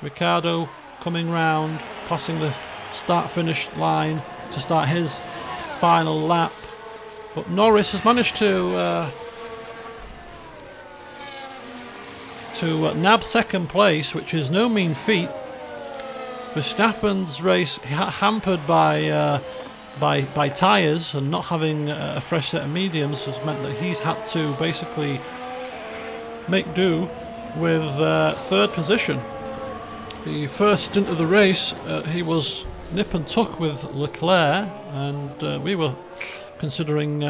Ricciardo coming round, passing the start-finish line to start his final lap. But Norris has managed to nab second place, which is no mean feat. Verstappen's race hampered by tyres and not having a fresh set of mediums has meant that he's had to basically make do with third position. The first stint of the race, he was nip and tuck with Leclerc, and we were considering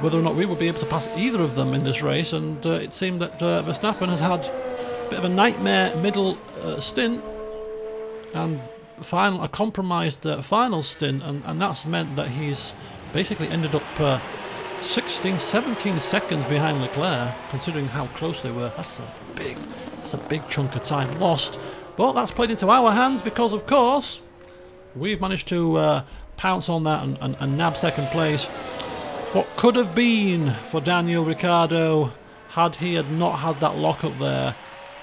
whether or not we would be able to pass either of them in this race, and it seemed that Verstappen has had a bit of a nightmare middle stint and a compromised final stint, and that's meant that he's basically ended up 17 seconds behind Leclerc, considering how close they were. That's a big chunk of time lost, but that's played into our hands because, of course, we've managed to pounce on that and nab second place. What could have been for Daniel Ricciardo had he not had that lock-up there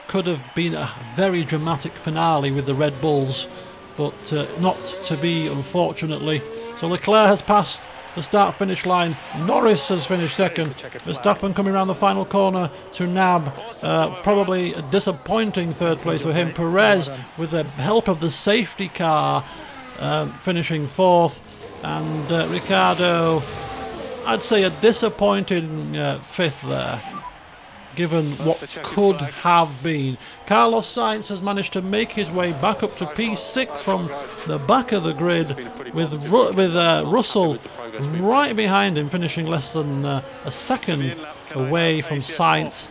could have been a very dramatic finale with the Red Bulls, but not to be, unfortunately. So Leclerc has passed the start-finish line. Norris has finished second. Verstappen coming around the final corner to nab probably a disappointing third place for him. Perez, with the help of the safety car, finishing fourth. And Ricciardo, I'd say a disappointing fifth there, given what could have been. Carlos Sainz has managed to make his way back up to P6 from the back of the grid, with Russell right behind him, finishing less than a second away from Sainz.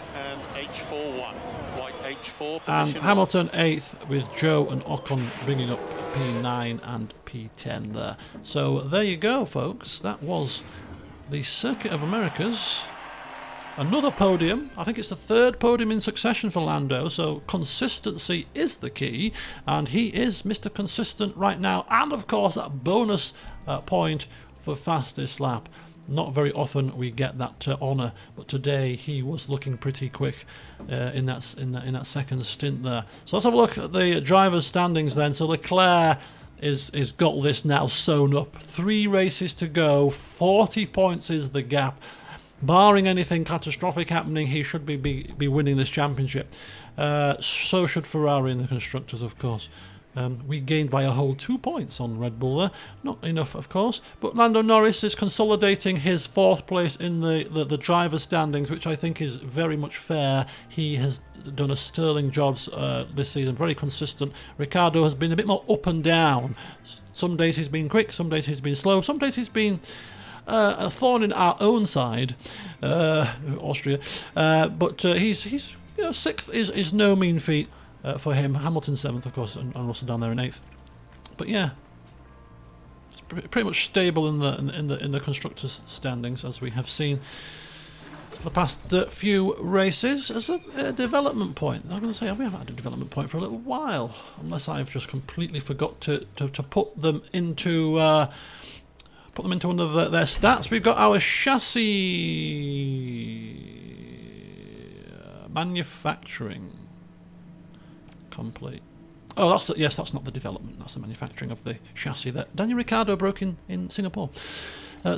And Hamilton 8th, with Joe and Ocon bringing up P9 and P10 there. So there you go, folks. That was the Circuit of Americas. Another podium. I think it's the third podium in succession for Lando, so consistency is the key, and he is Mr. Consistent right now. And of course that bonus point for fastest lap. Not very often we get that honour, but today he was looking pretty quick in that second stint there. So let's have a look at the drivers' standings then. So Leclerc is got this now sewn up. 3 races to go. 40 points is the gap. barring anything catastrophic happening, he should be winning this championship. So should Ferrari and the constructors, of course. We gained by a whole 2 points on Red Bull there. Not enough, of course, but Lando Norris is consolidating his 4th place in the driver standings, which I think is very much fair. He has done a sterling job this season, very consistent. Ricciardo has been a bit more up and down. Some days he's been quick, some days he's been slow, some days he's been a thorn in our own side, Austria. But he's 6th is no mean feat. For him, Hamilton 7th, of course, and Russell down there in 8th. But yeah, it's pretty much stable in the constructors' standings, as we have seen for the past few races. As a development point, I'm going to say we haven't had a development point for a little while, unless I've just completely forgot to put them into one of their stats. We've got our chassis manufacturing. Complete. Oh, that's not the development. That's the manufacturing of the chassis that Daniel Ricciardo broke in Singapore.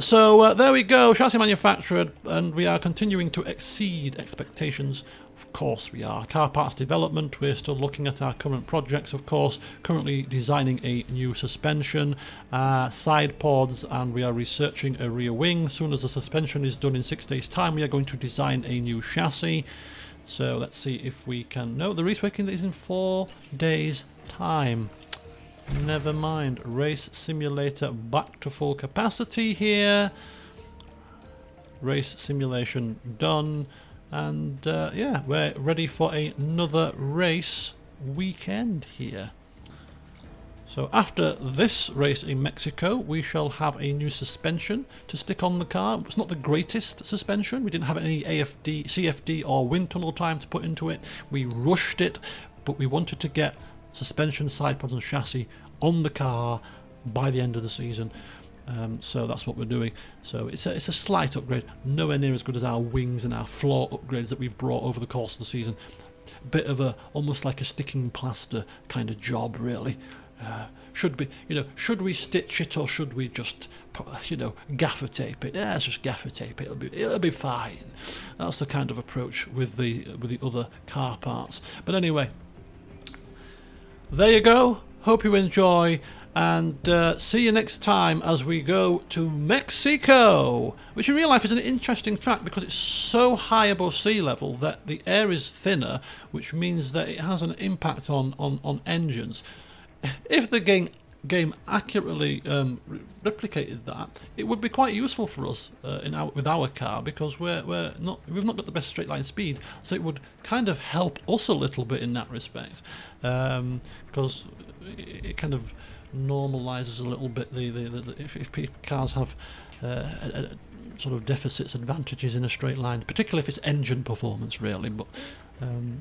So there we go, chassis manufactured, and we are continuing to exceed expectations. Of course we are. Car parts development, we're still looking at our current projects, of course, currently designing a new suspension, side pods, and we are researching a rear wing. As soon as the suspension is done in 6 days' time, we are going to design a new chassis. So let's see if we can... No, the race weekend is in 4 days' time. Never mind. Race simulator back to full capacity here. Race simulation done. And yeah, we're ready for another race weekend here. So after this race in Mexico, we shall have a new suspension to stick on the car. It's not the greatest suspension. We didn't have any AFD, CFD or wind tunnel time to put into it. We rushed it, but we wanted to get suspension, side pods and chassis on the car by the end of the season. So that's what we're doing. So it's a slight upgrade, nowhere near as good as our wings and our floor upgrades that we've brought over the course of the season. Bit of almost like a sticking plaster kind of job, really. Should we stitch it or should we just, gaffer tape it? Yeah, let's just gaffer tape it. It'll be fine. That's the kind of approach with the other car parts. But anyway, there you go. Hope you enjoy, and see you next time as we go to Mexico, which in real life is an interesting track because it's so high above sea level that the air is thinner, which means that it has an impact on engines. If the game accurately replicated that, it would be quite useful for us with our car, because we've not got the best straight line speed, so it would kind of help us a little bit in that respect, because it kind of normalises a little bit if cars have sort of deficits, advantages in a straight line, particularly if it's engine performance, really. But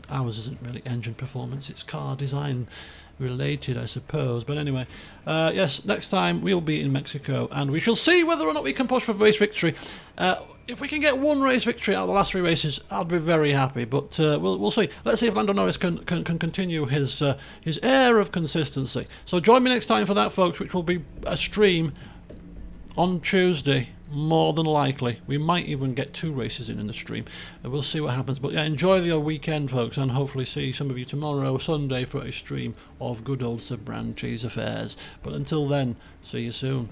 ours isn't really engine performance; it's car design related, I suppose. But anyway, yes, next time we'll be in Mexico, and we shall see whether or not we can push for race victory. If we can get one race victory out of the last 3 races, I'll be very happy. But we'll see. Let's see if Lando Norris can continue his air of consistency. So join me next time for that, folks, which will be a stream on Tuesday. More than likely. We might even get 2 races in the stream. We'll see what happens. But yeah, enjoy your weekend, folks, and hopefully see some of you tomorrow, Sunday, for a stream of good old Sir Brand Cheese affairs. But until then, see you soon.